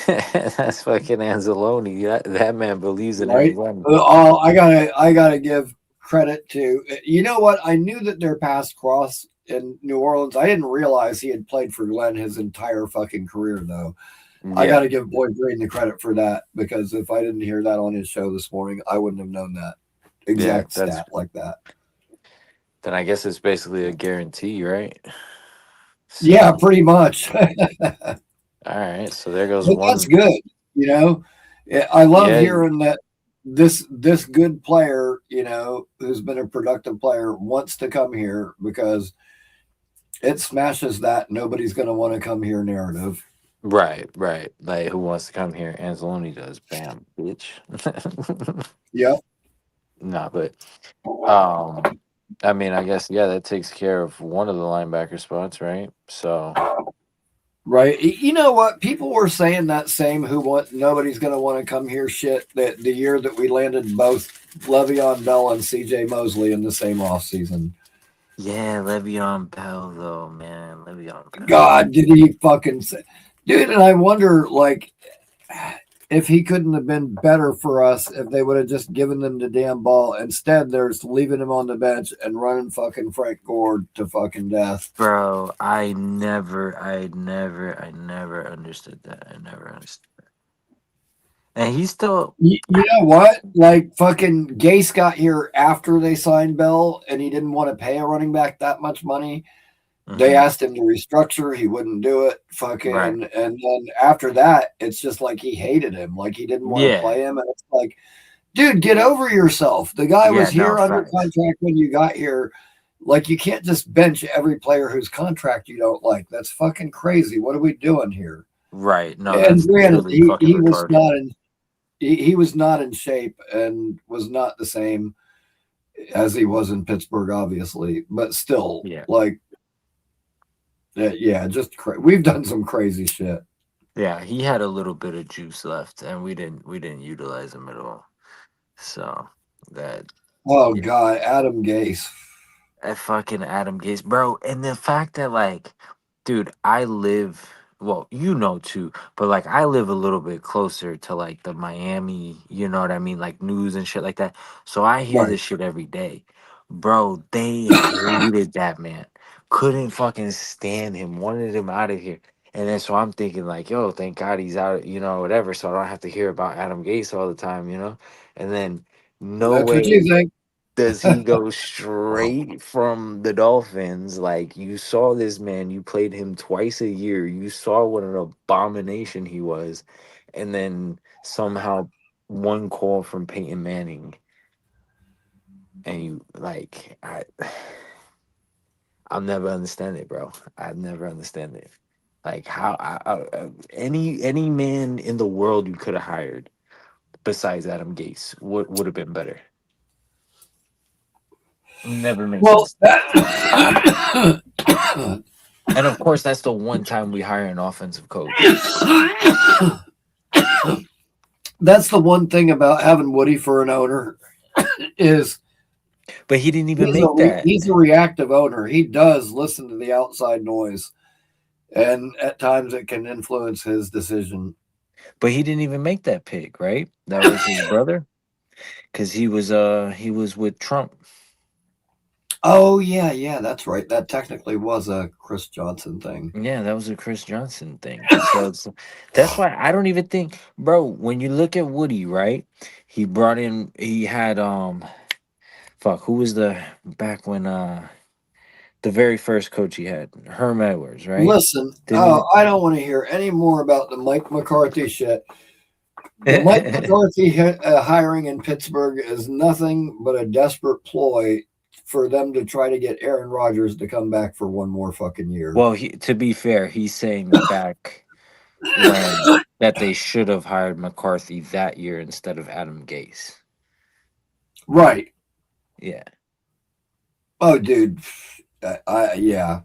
That's fucking Anzalone. That man believes in Aaron right. Glenn. I gotta give credit to you know what I knew that their paths crossed in New Orleans. I didn't realize he had played for Glenn his entire fucking career though. I got Yeah, to give Boyd Green the credit for that because if I didn't hear that on his show this morning, I wouldn't have known that yeah. exact That's stat like that. then. I guess it's basically a guarantee, right? Yeah, So, pretty much. all right. So there goes But that's one. good. You know, I love Yeah, hearing that this good player, who's been a productive player, wants to come here because it smashes that nobody's going to want to come here narrative. right, right. Like, who wants to come here? Anzalone does. Bam, bitch. Yep. Nah, but um, I mean, I guess yeah, that takes care of one of the linebacker spots, right? So Right. You know what? People were saying that same who want nobody's going to want to come here shit that the year that we landed both Le'Veon Bell and CJ Mosley in the same offseason. yeah, Le'Veon Bell though, man, Le'Veon Bell. God, did he fucking say, dude? And I wonder, like, if he couldn't have been better for us if they would have just given them the damn ball. Instead, they're just leaving him on the bench and running fucking Frank Gore to fucking death. Bro, I never understood that. I never understood. And he's still, You know what? Like fucking Gase got here after they signed Bell, and he didn't want to pay a running back that much money. They mhm, asked him to restructure, he wouldn't do it. right. Fucking, and then after that, it's just like he hated him, like he didn't want to Yeah, play him, and it's like, dude, get over yourself. The guy yeah, was no here under facts. contract when you got here. Like you can't just bench every player whose contract you don't like. That's fucking crazy. What are we doing here? Right. No, And that's granted, truly he, fucking he was retarded. not in he was not in shape and was not the same as he was in Pittsburgh, obviously, but still, Yeah. like, yeah, just we've done some crazy shit. Yeah, he had a little bit of juice left and we didn't utilize him at all. So that Oh yeah. God, Adam Gase. That fucking Adam Gates, bro. And the fact that like, dude, I live well, you know too, but like I live a little bit closer to like the Miami, you know what I mean, like news and shit like that. So I hear Right. this shit every day. Bro, they hated that man. Couldn't fucking stand him, wanted him out of here. And then so I'm thinking like, yo, thank God he's out, whatever. So I don't have to hear about Adam Gase all the time. And then no That's what you way think. does he go straight from the Dolphins. Like you saw this man, you played him twice a year. You saw what an abomination he was. And then somehow one call from Peyton Manning and you like I'll never understand it, bro. I never understand it. Like how any man in the world you could have hired besides Adam Gase would have been better. Never makes Well, sense. that, And of course, that's the one time we hire an offensive coach. that's the one thing about having Woody for an owner is But he didn't even make that. he's a reactive owner. He does listen to the outside noise, and at times it can influence his decision. But he didn't even make that pick, right? That was his brother, because he was with Trump. Oh yeah, yeah, that's right. That technically was a Chris Johnson thing. Yeah, that was a Chris Johnson thing. So that's why I don't even think, bro. When you look at Woody, right? He had fuck, who was the back when the very first coach he had, Herm Edwards, right? Listen, Didn't I don't want to hear any more about the Mike McCarthy shit. The Mike he? McCarthy hiring in Pittsburgh is nothing but a desperate ploy for them to try to get Aaron Rodgers to come back for one more fucking year. Well, to be fair, he's saying back when that they should have hired McCarthy that year instead of Adam Gase. Right. Yeah. Oh, dude. Yeah.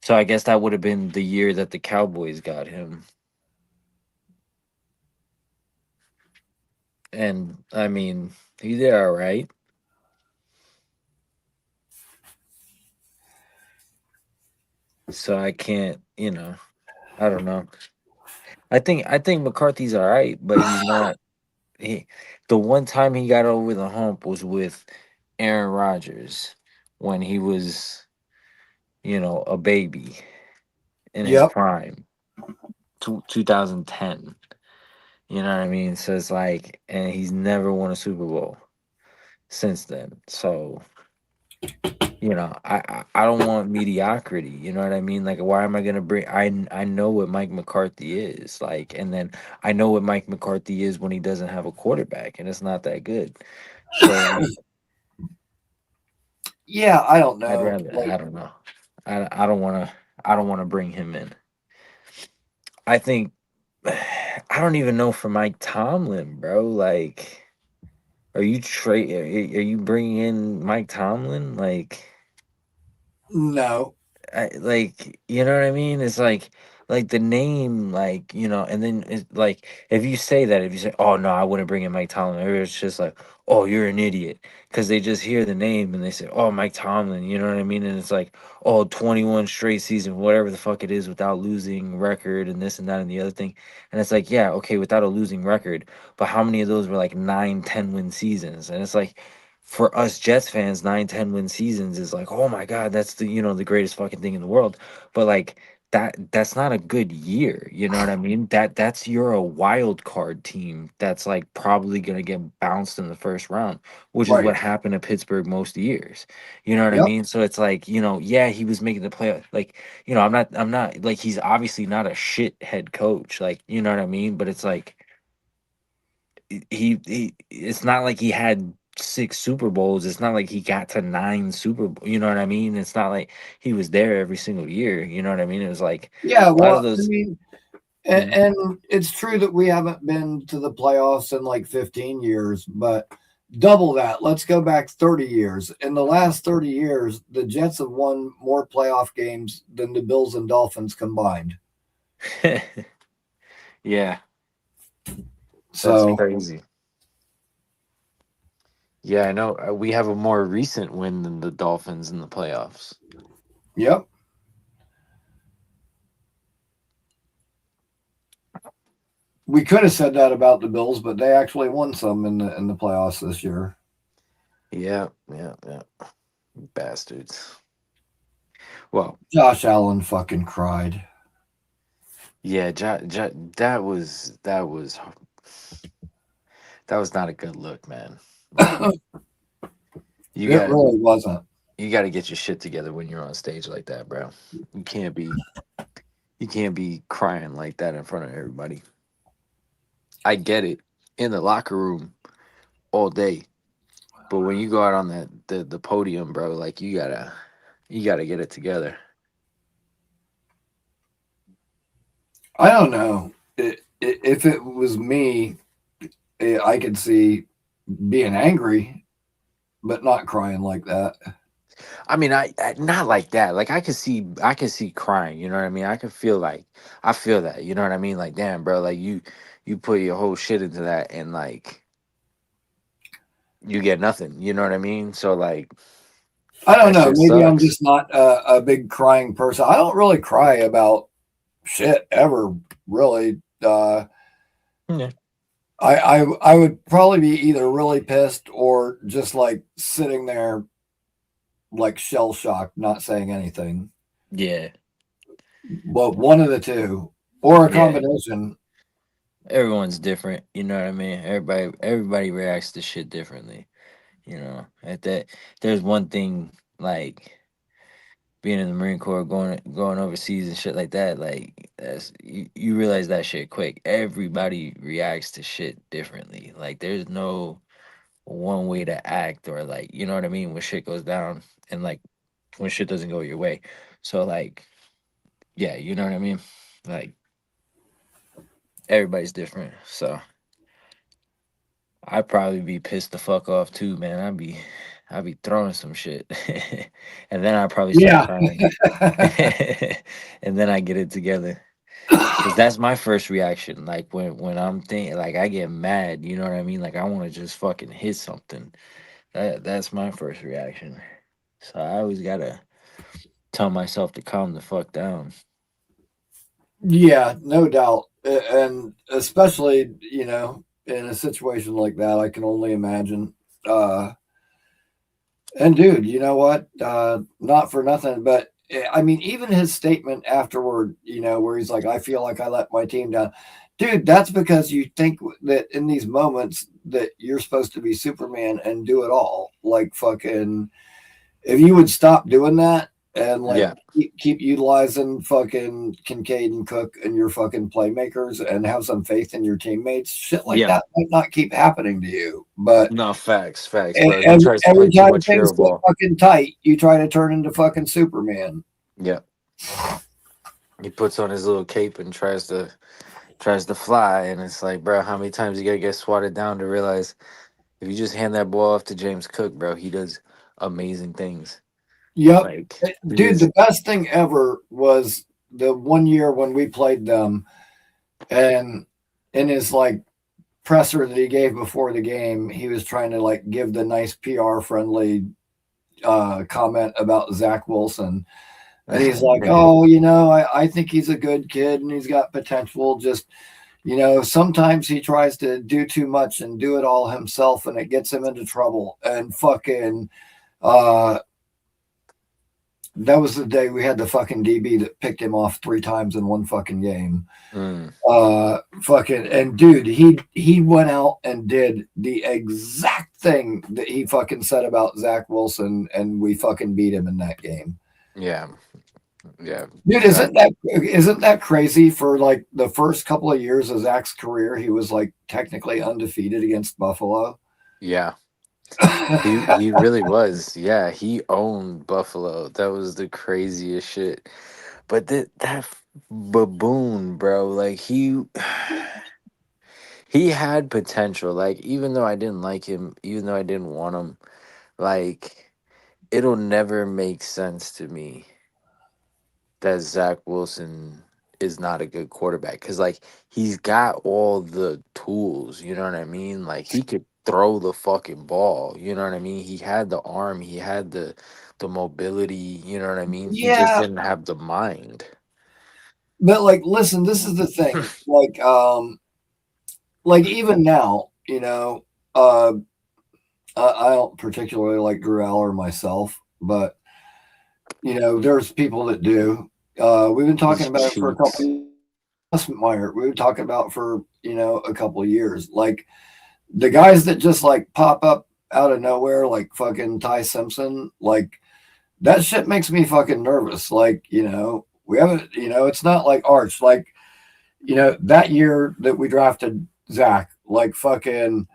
So I guess that would have been the year that the Cowboys got him. And I mean, he did all right. So I can't, I don't know. I think McCarthy's all right, but he's not. He The one time he got over the hump was with Aaron Rodgers when he was, a baby in his Yep. prime, 2010. You know what I mean? So it's like, and he's never won a Super Bowl since then. So I don't want mediocrity. You know what I mean? Like, why am I gonna bring? I know what Mike McCarthy is like, and then I know what Mike McCarthy is when he doesn't have a quarterback, and it's not that good. So like, Yeah, I don't I'd know. rather Like, I don't know. I don't want to bring him in. I think I don't even know for Mike Tomlin, bro. Like, are you bringing in Mike Tomlin? no. You know what I mean? It's like the name, and then it's like if you say, "Oh no, I wouldn't bring in Mike Tomlin," or it's just like, "Oh, you're an idiot," because they just hear the name and they say, "Oh, Mike Tomlin," you know what I mean? And it's like, "Oh, 21 straight season, whatever the fuck it is, without losing record and this and that and the other thing," and it's like, yeah, okay, without a losing record, but how many of those were like 9, 10 win seasons? And it's like, for us Jets fans, 9, 10 win seasons is like, oh my god, that's the greatest fucking thing in the world. But like that's not a good year. You know what I mean? You're a wild card team that's like probably gonna get bounced in the first round, which is Right. what happened to Pittsburgh most years. You know what I Yep. mean? So it's like, yeah, he was making the play. Like, I'm not like, he's obviously not a shit head coach. Like, you know what I mean? But it's like it's not like he had 6 Super Bowls. It's not like he got to 9 Super Bowl. You know what I mean? It's not like he was there every single year. You know what I mean? It was like Yeah. a lot of Well, I those. mean, Mhm. and it's true that we haven't been to the playoffs in like 15 years, but double that. Let's go back 30 years. In the last 30 years, the Jets have won more playoff games than the Bills and Dolphins combined. Yeah, that's So, crazy. Yeah, I know. We have a more recent win than the Dolphins in the playoffs. yep. We could have said that about the Bills, but they actually won some in the playoffs this year. Yeah, yeah, yeah. Bastards. Well, Josh Allen fucking cried. Yeah, that was not a good look, man. Like you It got really wasn't. you got to get your shit together when you're on stage like that, bro. You can't be you can't be crying like that in front of everybody. I get it in the locker room all day, but when you go out on the podium, bro, like you gotta get it together. I don't know. If it was me, I could see being angry, but not crying like that. I mean, I not like that. Like I could see crying. You know what I mean? I can feel like I feel that. You know what I mean? Like damn, bro. Like you put your whole shit into that, and like you get nothing. You know what I mean? So like I don't that know. shit Maybe I'm sucks. just not a big crying person. I don't really cry about shit ever, really. Yeah. I would probably be either really pissed or just like sitting there like shell shocked, not saying anything. Yeah. But one of the two, or a Yeah. combination. Everyone's different. You know what I mean? Everybody reacts to shit differently. You know, at that there's one thing like being in the Marine Corps, going overseas and shit like that, like you realize that shit quick. Everybody reacts to shit differently. Like there's no one way to act or like you know what I mean when shit goes down and like when shit doesn't go your way. So like yeah, you know what I mean? Like everybody's different. So I'd probably be pissed the fuck off too, man. I'd be throwing some shit. And then I'd probably start Yeah. crying. And then I get it together. Cause that's my first reaction. Like when I'm thinking, like I get mad. You know what I mean? Like I want to just fucking hit something. That's my first reaction. So I always gotta tell myself to calm the fuck down. Yeah, no doubt. And especially, in a situation like that, I can only imagine. And dude, you know what? Not for nothing, but I mean, even his statement afterward, where he's like, I feel like I let my team down. Dude, that's because you think that in these moments that you're supposed to be Superman and do it all. Like fucking if you would stop doing that and like Yeah, keep utilizing fucking Kincaid and Cook and your fucking playmakers and have some faith in your teammates, shit like yeah. that might not keep happening to you. But No facts, bro. He every, tries to every play too time much things hero get ball. fucking tight, you try to turn into fucking Superman. Yeah, he puts on his little cape and tries to fly, and it's like, bro, how many times you gotta get swatted down to realize if you just hand that ball off to James Cook, bro, he does amazing things. Yep. Like he Dude, the is, best thing ever was the one year when we played them and in his like presser that he gave before the game, he was trying to like give the nice PR friendly comment about Zach Wilson. And he's like, oh, I think he's a good kid and he's got potential. Just, sometimes he tries to do too much and do it all himself and it gets him into trouble. And fucking, uh, that was the day we had the fucking DB that picked him off 3 times in one fucking game. mm, Fucking and dude, he went out and did the exact thing that he fucking said about Zach Wilson, and we fucking beat him in that game. yeah, yeah, Dude, Zach. isn't that crazy? For like the first couple of years of Zach's career, he was like technically undefeated against Buffalo. Yeah, he really was. Yeah, he owned Buffalo. That was the craziest shit. But that baboon, bro, like he had potential. Like even though I didn't like him, even though I didn't want him, like it'll never make sense to me that Zach Wilson is not a good quarterback because like he's got all the tools. You know what I mean? Like he could throw the fucking ball. You know what I mean? He had the arm. He had the mobility. You know what I mean? He just Yeah, didn't have the mind. but like, listen, this is the thing. Like even now, I don't particularly like Drew Aller myself, but there's people that do. We've been talking He's about it for a couple cheats. of years. Nussmeier, we were talking about for, a couple of years. Like the guys that just like pop up out of nowhere, like fucking Ty Simpson, like that shit makes me fucking nervous. Like, we haven't, it's not like Arch. Like, that year that we drafted Zach, like fucking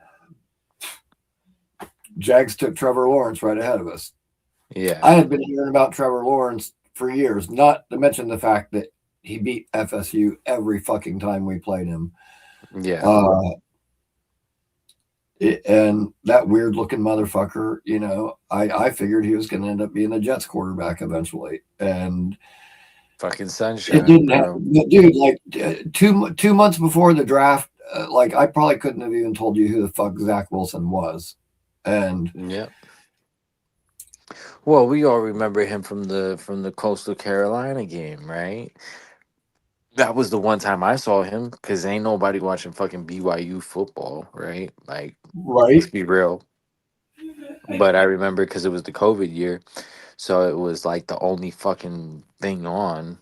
Jags took Trevor Lawrence right ahead of us. Yeah. I had been hearing about Trevor Lawrence for years, not to mention the fact that he beat FSU every fucking time we played him. Yeah. And that weird looking motherfucker, I figured he was going to end up being a Jets quarterback eventually. And fucking it sunshine, didn't bro. happen. Dude, like 2 months before the draft, like I probably couldn't have even told you who the fuck Zach Wilson was. And Yeah. Well, we all remember him from the Coastal Carolina game, right? That was the one time I saw him because ain't nobody watching fucking BYU football, right? Like, let's right, be real. But I remember because it was the COVID year, so it was like the only fucking thing on.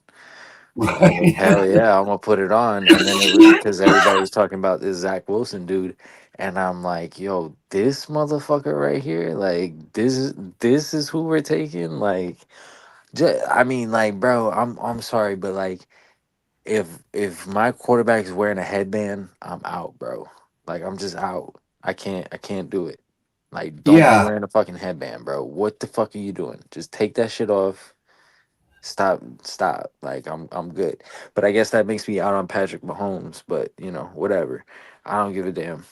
So I was like, right, hell yeah, I'm gonna put it on. And then it was because everybody was talking about this Zach Wilson dude, and I'm like, yo, this motherfucker right here, like this is who we're taking. Like, I mean, like, bro, I'm sorry, but like, if my quarterback's wearing a headband, I'm out, bro. Like, I'm just out. I can't do it. Like, don't be yeah. wearing a fucking headband, bro. What the fuck are you doing? Just take that shit off. Stop. Like, I'm good. But I guess that makes me out on Patrick Mahomes. But whatever. I don't give a damn.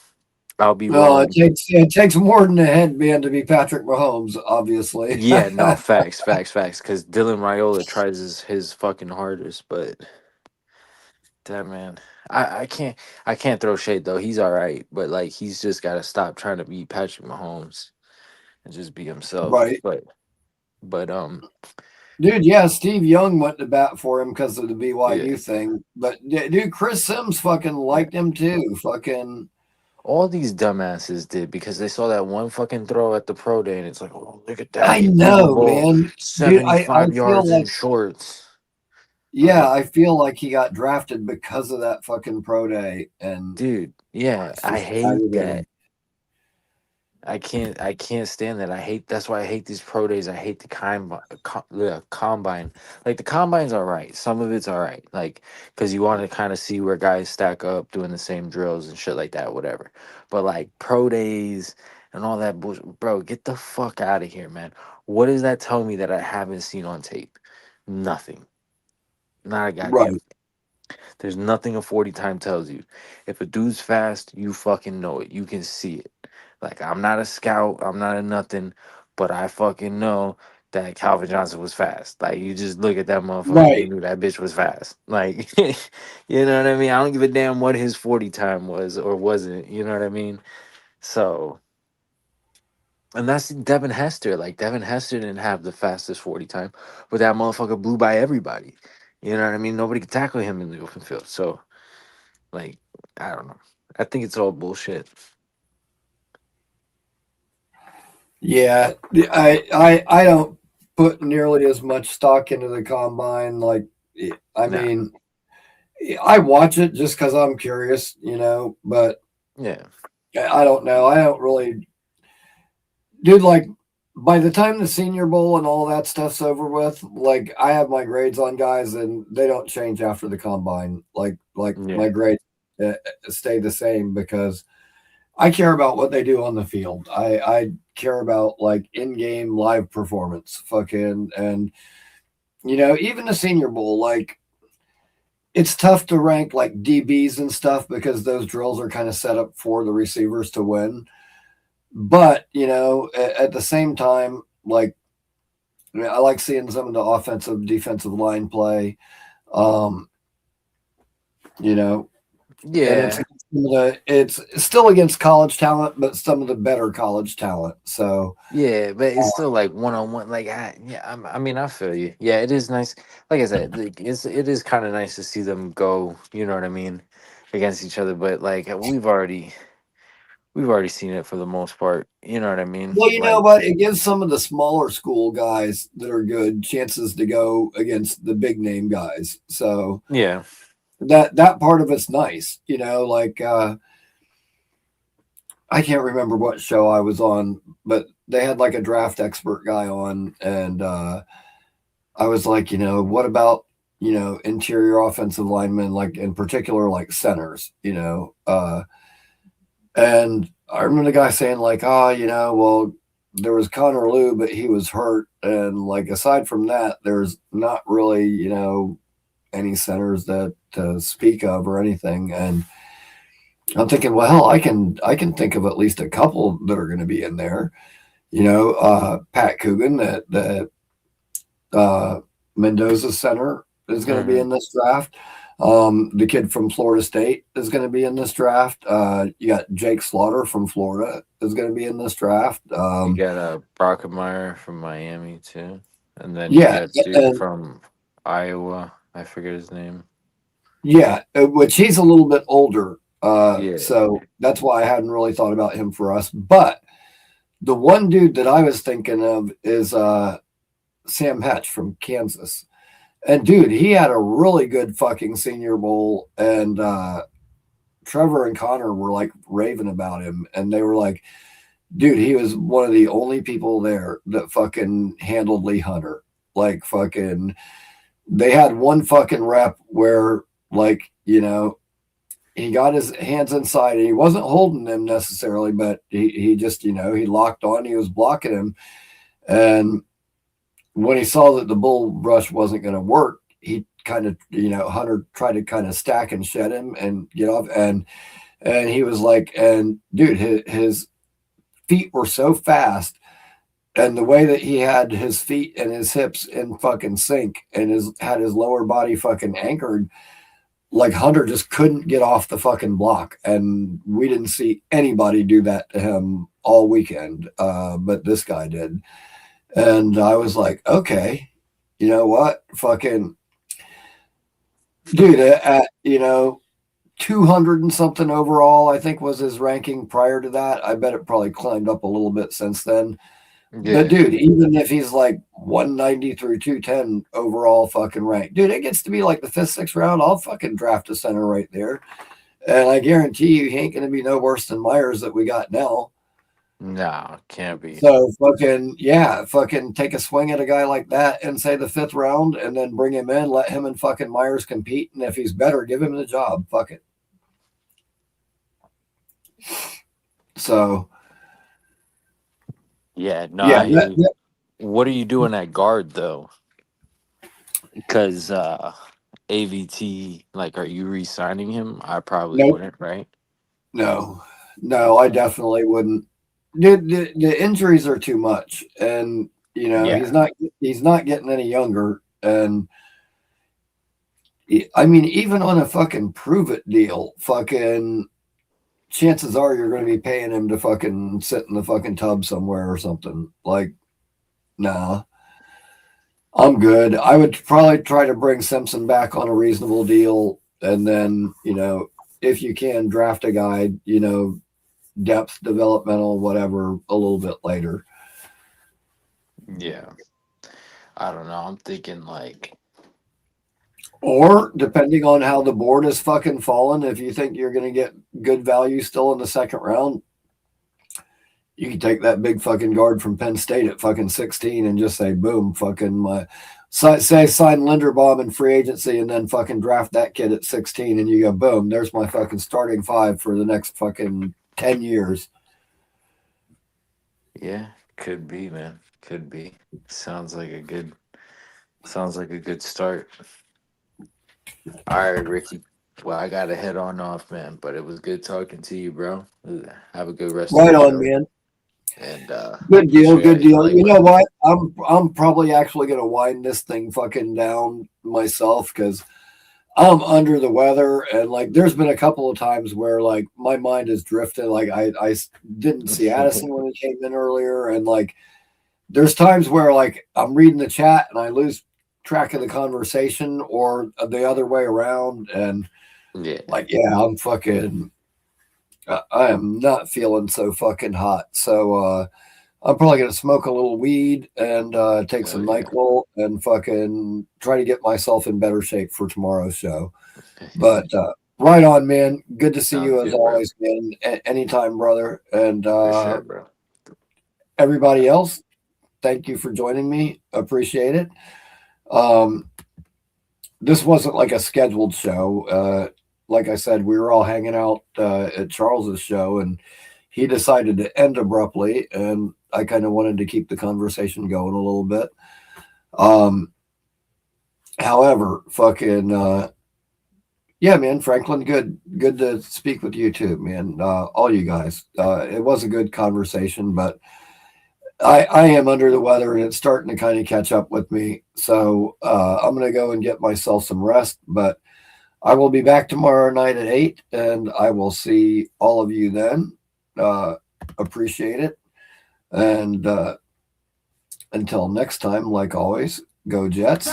I'll be Well, wearing. it takes more than a headband to be Patrick Mahomes, obviously. Yeah, no, facts. Because Dylan Raiola tries his fucking hardest, but that man, I can't throw shade though. He's all right, but like he's just got to stop trying to be Patrick Mahomes and just be himself. Right. But Dude, yeah, Steve Young went to bat for him because of the yeah, BYU thing. But dude, Chris Sims fucking yeah. liked him too. Fucking All these dumbasses did because they saw that one fucking throw at the pro day and it's like, oh, look at that. I He threw the know, ball man. Dude, I 75 feel yards in like shorts. yeah, Like, I feel like he got drafted because of that fucking pro day and dude, yeah, it's I just hate that. aggravating. I can't stand that. That's why I hate these pro days. I hate the combine. Like the combine's all right. Some of it's all right. Like cuz you want to kind of see where guys stack up doing the same drills and shit like that, whatever. But like pro days and all that bullshit, bro, get the fuck out of here, man. What does that tell me that I haven't seen on tape? Nothing. Not a goddamn. Right, There's nothing a 40 time tells you. If a dude's fast, you fucking know it. You can see it. Like, I'm not a scout, I'm not a nothing, but I fucking know that Calvin Johnson was fast. Like, you just look at that motherfucker, you right. knew that bitch was fast. Like, you know what I mean? I don't give a damn what his 40 time was or wasn't. You know what I mean? So, and that's Devin Hester. Like, Devin Hester didn't have the fastest 40 time, but that motherfucker blew by everybody. You know what I mean? Nobody could tackle him in the open field. So, like, I don't know. I think it's all bullshit. Yeah, I don't put nearly as much stock into the combine. Like, I Nah. mean, I watch it just because I'm curious, but Yeah. I don't know. I don't really, dude. Like, by the time the Senior Bowl and all that stuff's over with, like, I have my grades on guys, and they don't change after the combine. Like Yeah. my grades stay the same because I care about what they do on the field. I care about like in-game live performance, fucking, and even the Senior Bowl, like it's tough to rank like DBs and stuff because those drills are kind of set up for the receivers to win. But at the same time, like I like seeing some of the offensive, defensive line play. Um, you know, and Yeah. it's still against college talent, but some of the better college talent. So Yeah, but it's still like one on one. Like, I mean, I feel you. Yeah, it is nice. Like I said, like, it is kind of nice to see them go. You know what I mean, against each other. But like we've already seen it for the most part. You know what I mean? well, you know Like, what? It gives some of the smaller school guys that are good chances to go against the big name guys. So yeah, that part of it's nice, like I can't remember what show I was on, but they had like a draft expert guy on, and I was like, what about interior offensive linemen, like in particular, like centers, and I remember the guy saying like, well, there was Connor Lew, but he was hurt, and like aside from that, there's not really, any centers that to speak of or anything, and I'm thinking, well, I can think of at least a couple that are going to be in there. Pat Coogan, that Mendoza center is going to be in this draft. The kid from Florida State is going to be in this draft. You got Jake Slaughter from Florida is going to be in this draft. You got Brockemeyer from Miami too, and then you Yeah, got dude from Iowa. I forget his name. Yeah, which he's a little bit older. Yeah. So that's why I hadn't really thought about him for us. But the one dude that I was thinking of is Sam Hatch from Kansas. And dude, he had a really good fucking Senior Bowl. And Trevor and Connor were like raving about him. And they were like, dude, he was one of the only people there that fucking handled Lee Hunter. Like fucking, they had one fucking rep where like, he got his hands inside and he wasn't holding them necessarily, but he just, he locked on, he was blocking him. And when he saw that the bull rush wasn't going to work, he kind of, Hunter tried to kind of stack and shed him and get off. And he was like, and dude, his feet were so fast. And the way that he had his feet and his hips in fucking sync and had his lower body fucking anchored, like Hunter just couldn't get off the fucking block. And we didn't see anybody do that to him all weekend. But this guy did. And I was like, okay, you know what? Fucking dude, at 200 and something overall, I think was his ranking prior to that. I bet it probably climbed up a little bit since then. Yeah. But dude, even if he's like 190 through 210 overall fucking rank, dude, it gets to be like the 5th, 6th round, I'll fucking draft a center right there. And I guarantee you he ain't going to be no worse than Myers that we got now. No, can't be. So fucking take a swing at a guy like that and say the 5th round and then bring him in, let him and fucking Myers compete. And if he's better, give him the job. Fuck it. So... Yeah, no. What are you doing at guard though? Because AVT, like, are you re-signing him? I probably wouldn't, right? No, I definitely wouldn't. The injuries are too much, and he's not getting any younger. And I mean, even on a fucking prove it deal, fucking. Chances are you're going to be paying him to fucking sit in the fucking tub somewhere or something. Like, nah, I'm good. I would probably try to bring Simpson back on a reasonable deal. And then, if you can draft a guy, depth, developmental, whatever, a little bit later. Yeah. I don't know. I'm thinking like, or depending on how the board is fucking fallen, if you think you're going to get good value still in the 2nd round, you can take that big fucking guard from Penn State at fucking 16 and just say, boom, fucking sign Linderbaum in free agency and then fucking draft that kid at 16 and you go, boom, there's my fucking starting 5 for the next fucking 10 years. Yeah, could be, man. Could be. Sounds like a good start. All right, Rickie. Well, I gotta head on off, man. But it was good talking to you, bro. Have a good rest. Right on, man. And good deal. You know what? I'm probably actually gonna wind this thing fucking down myself because I'm under the weather, and like there's been a couple of times where like my mind has drifted. Like I didn't see Addison when he came in earlier, and like there's times where like I'm reading the chat and I lose track of the conversation or the other way around, and I'm fucking I am not feeling so fucking hot. So I'm probably gonna smoke a little weed and take Hell some yeah. NyQuil and fucking try to get myself in better shape for tomorrow's show. But right on, man. Good to see Sounds you as good, bro. always, man. Anytime, brother. And For sure, bro. everybody else, thank you for joining me. Appreciate it. Um, this wasn't like a scheduled show. Like I said, we were all hanging out at Charles's show, and he decided to end abruptly, and I kind of wanted to keep the conversation going a little bit. However, fucking yeah, man, Franklin, good to speak with you too, man. All you guys. It was a good conversation, but I am under the weather and it's starting to kind of catch up with me. So I'm gonna go and get myself some rest, but I will be back tomorrow night at 8, and I will see all of you then. Appreciate it. And until next time, like always, go Jets.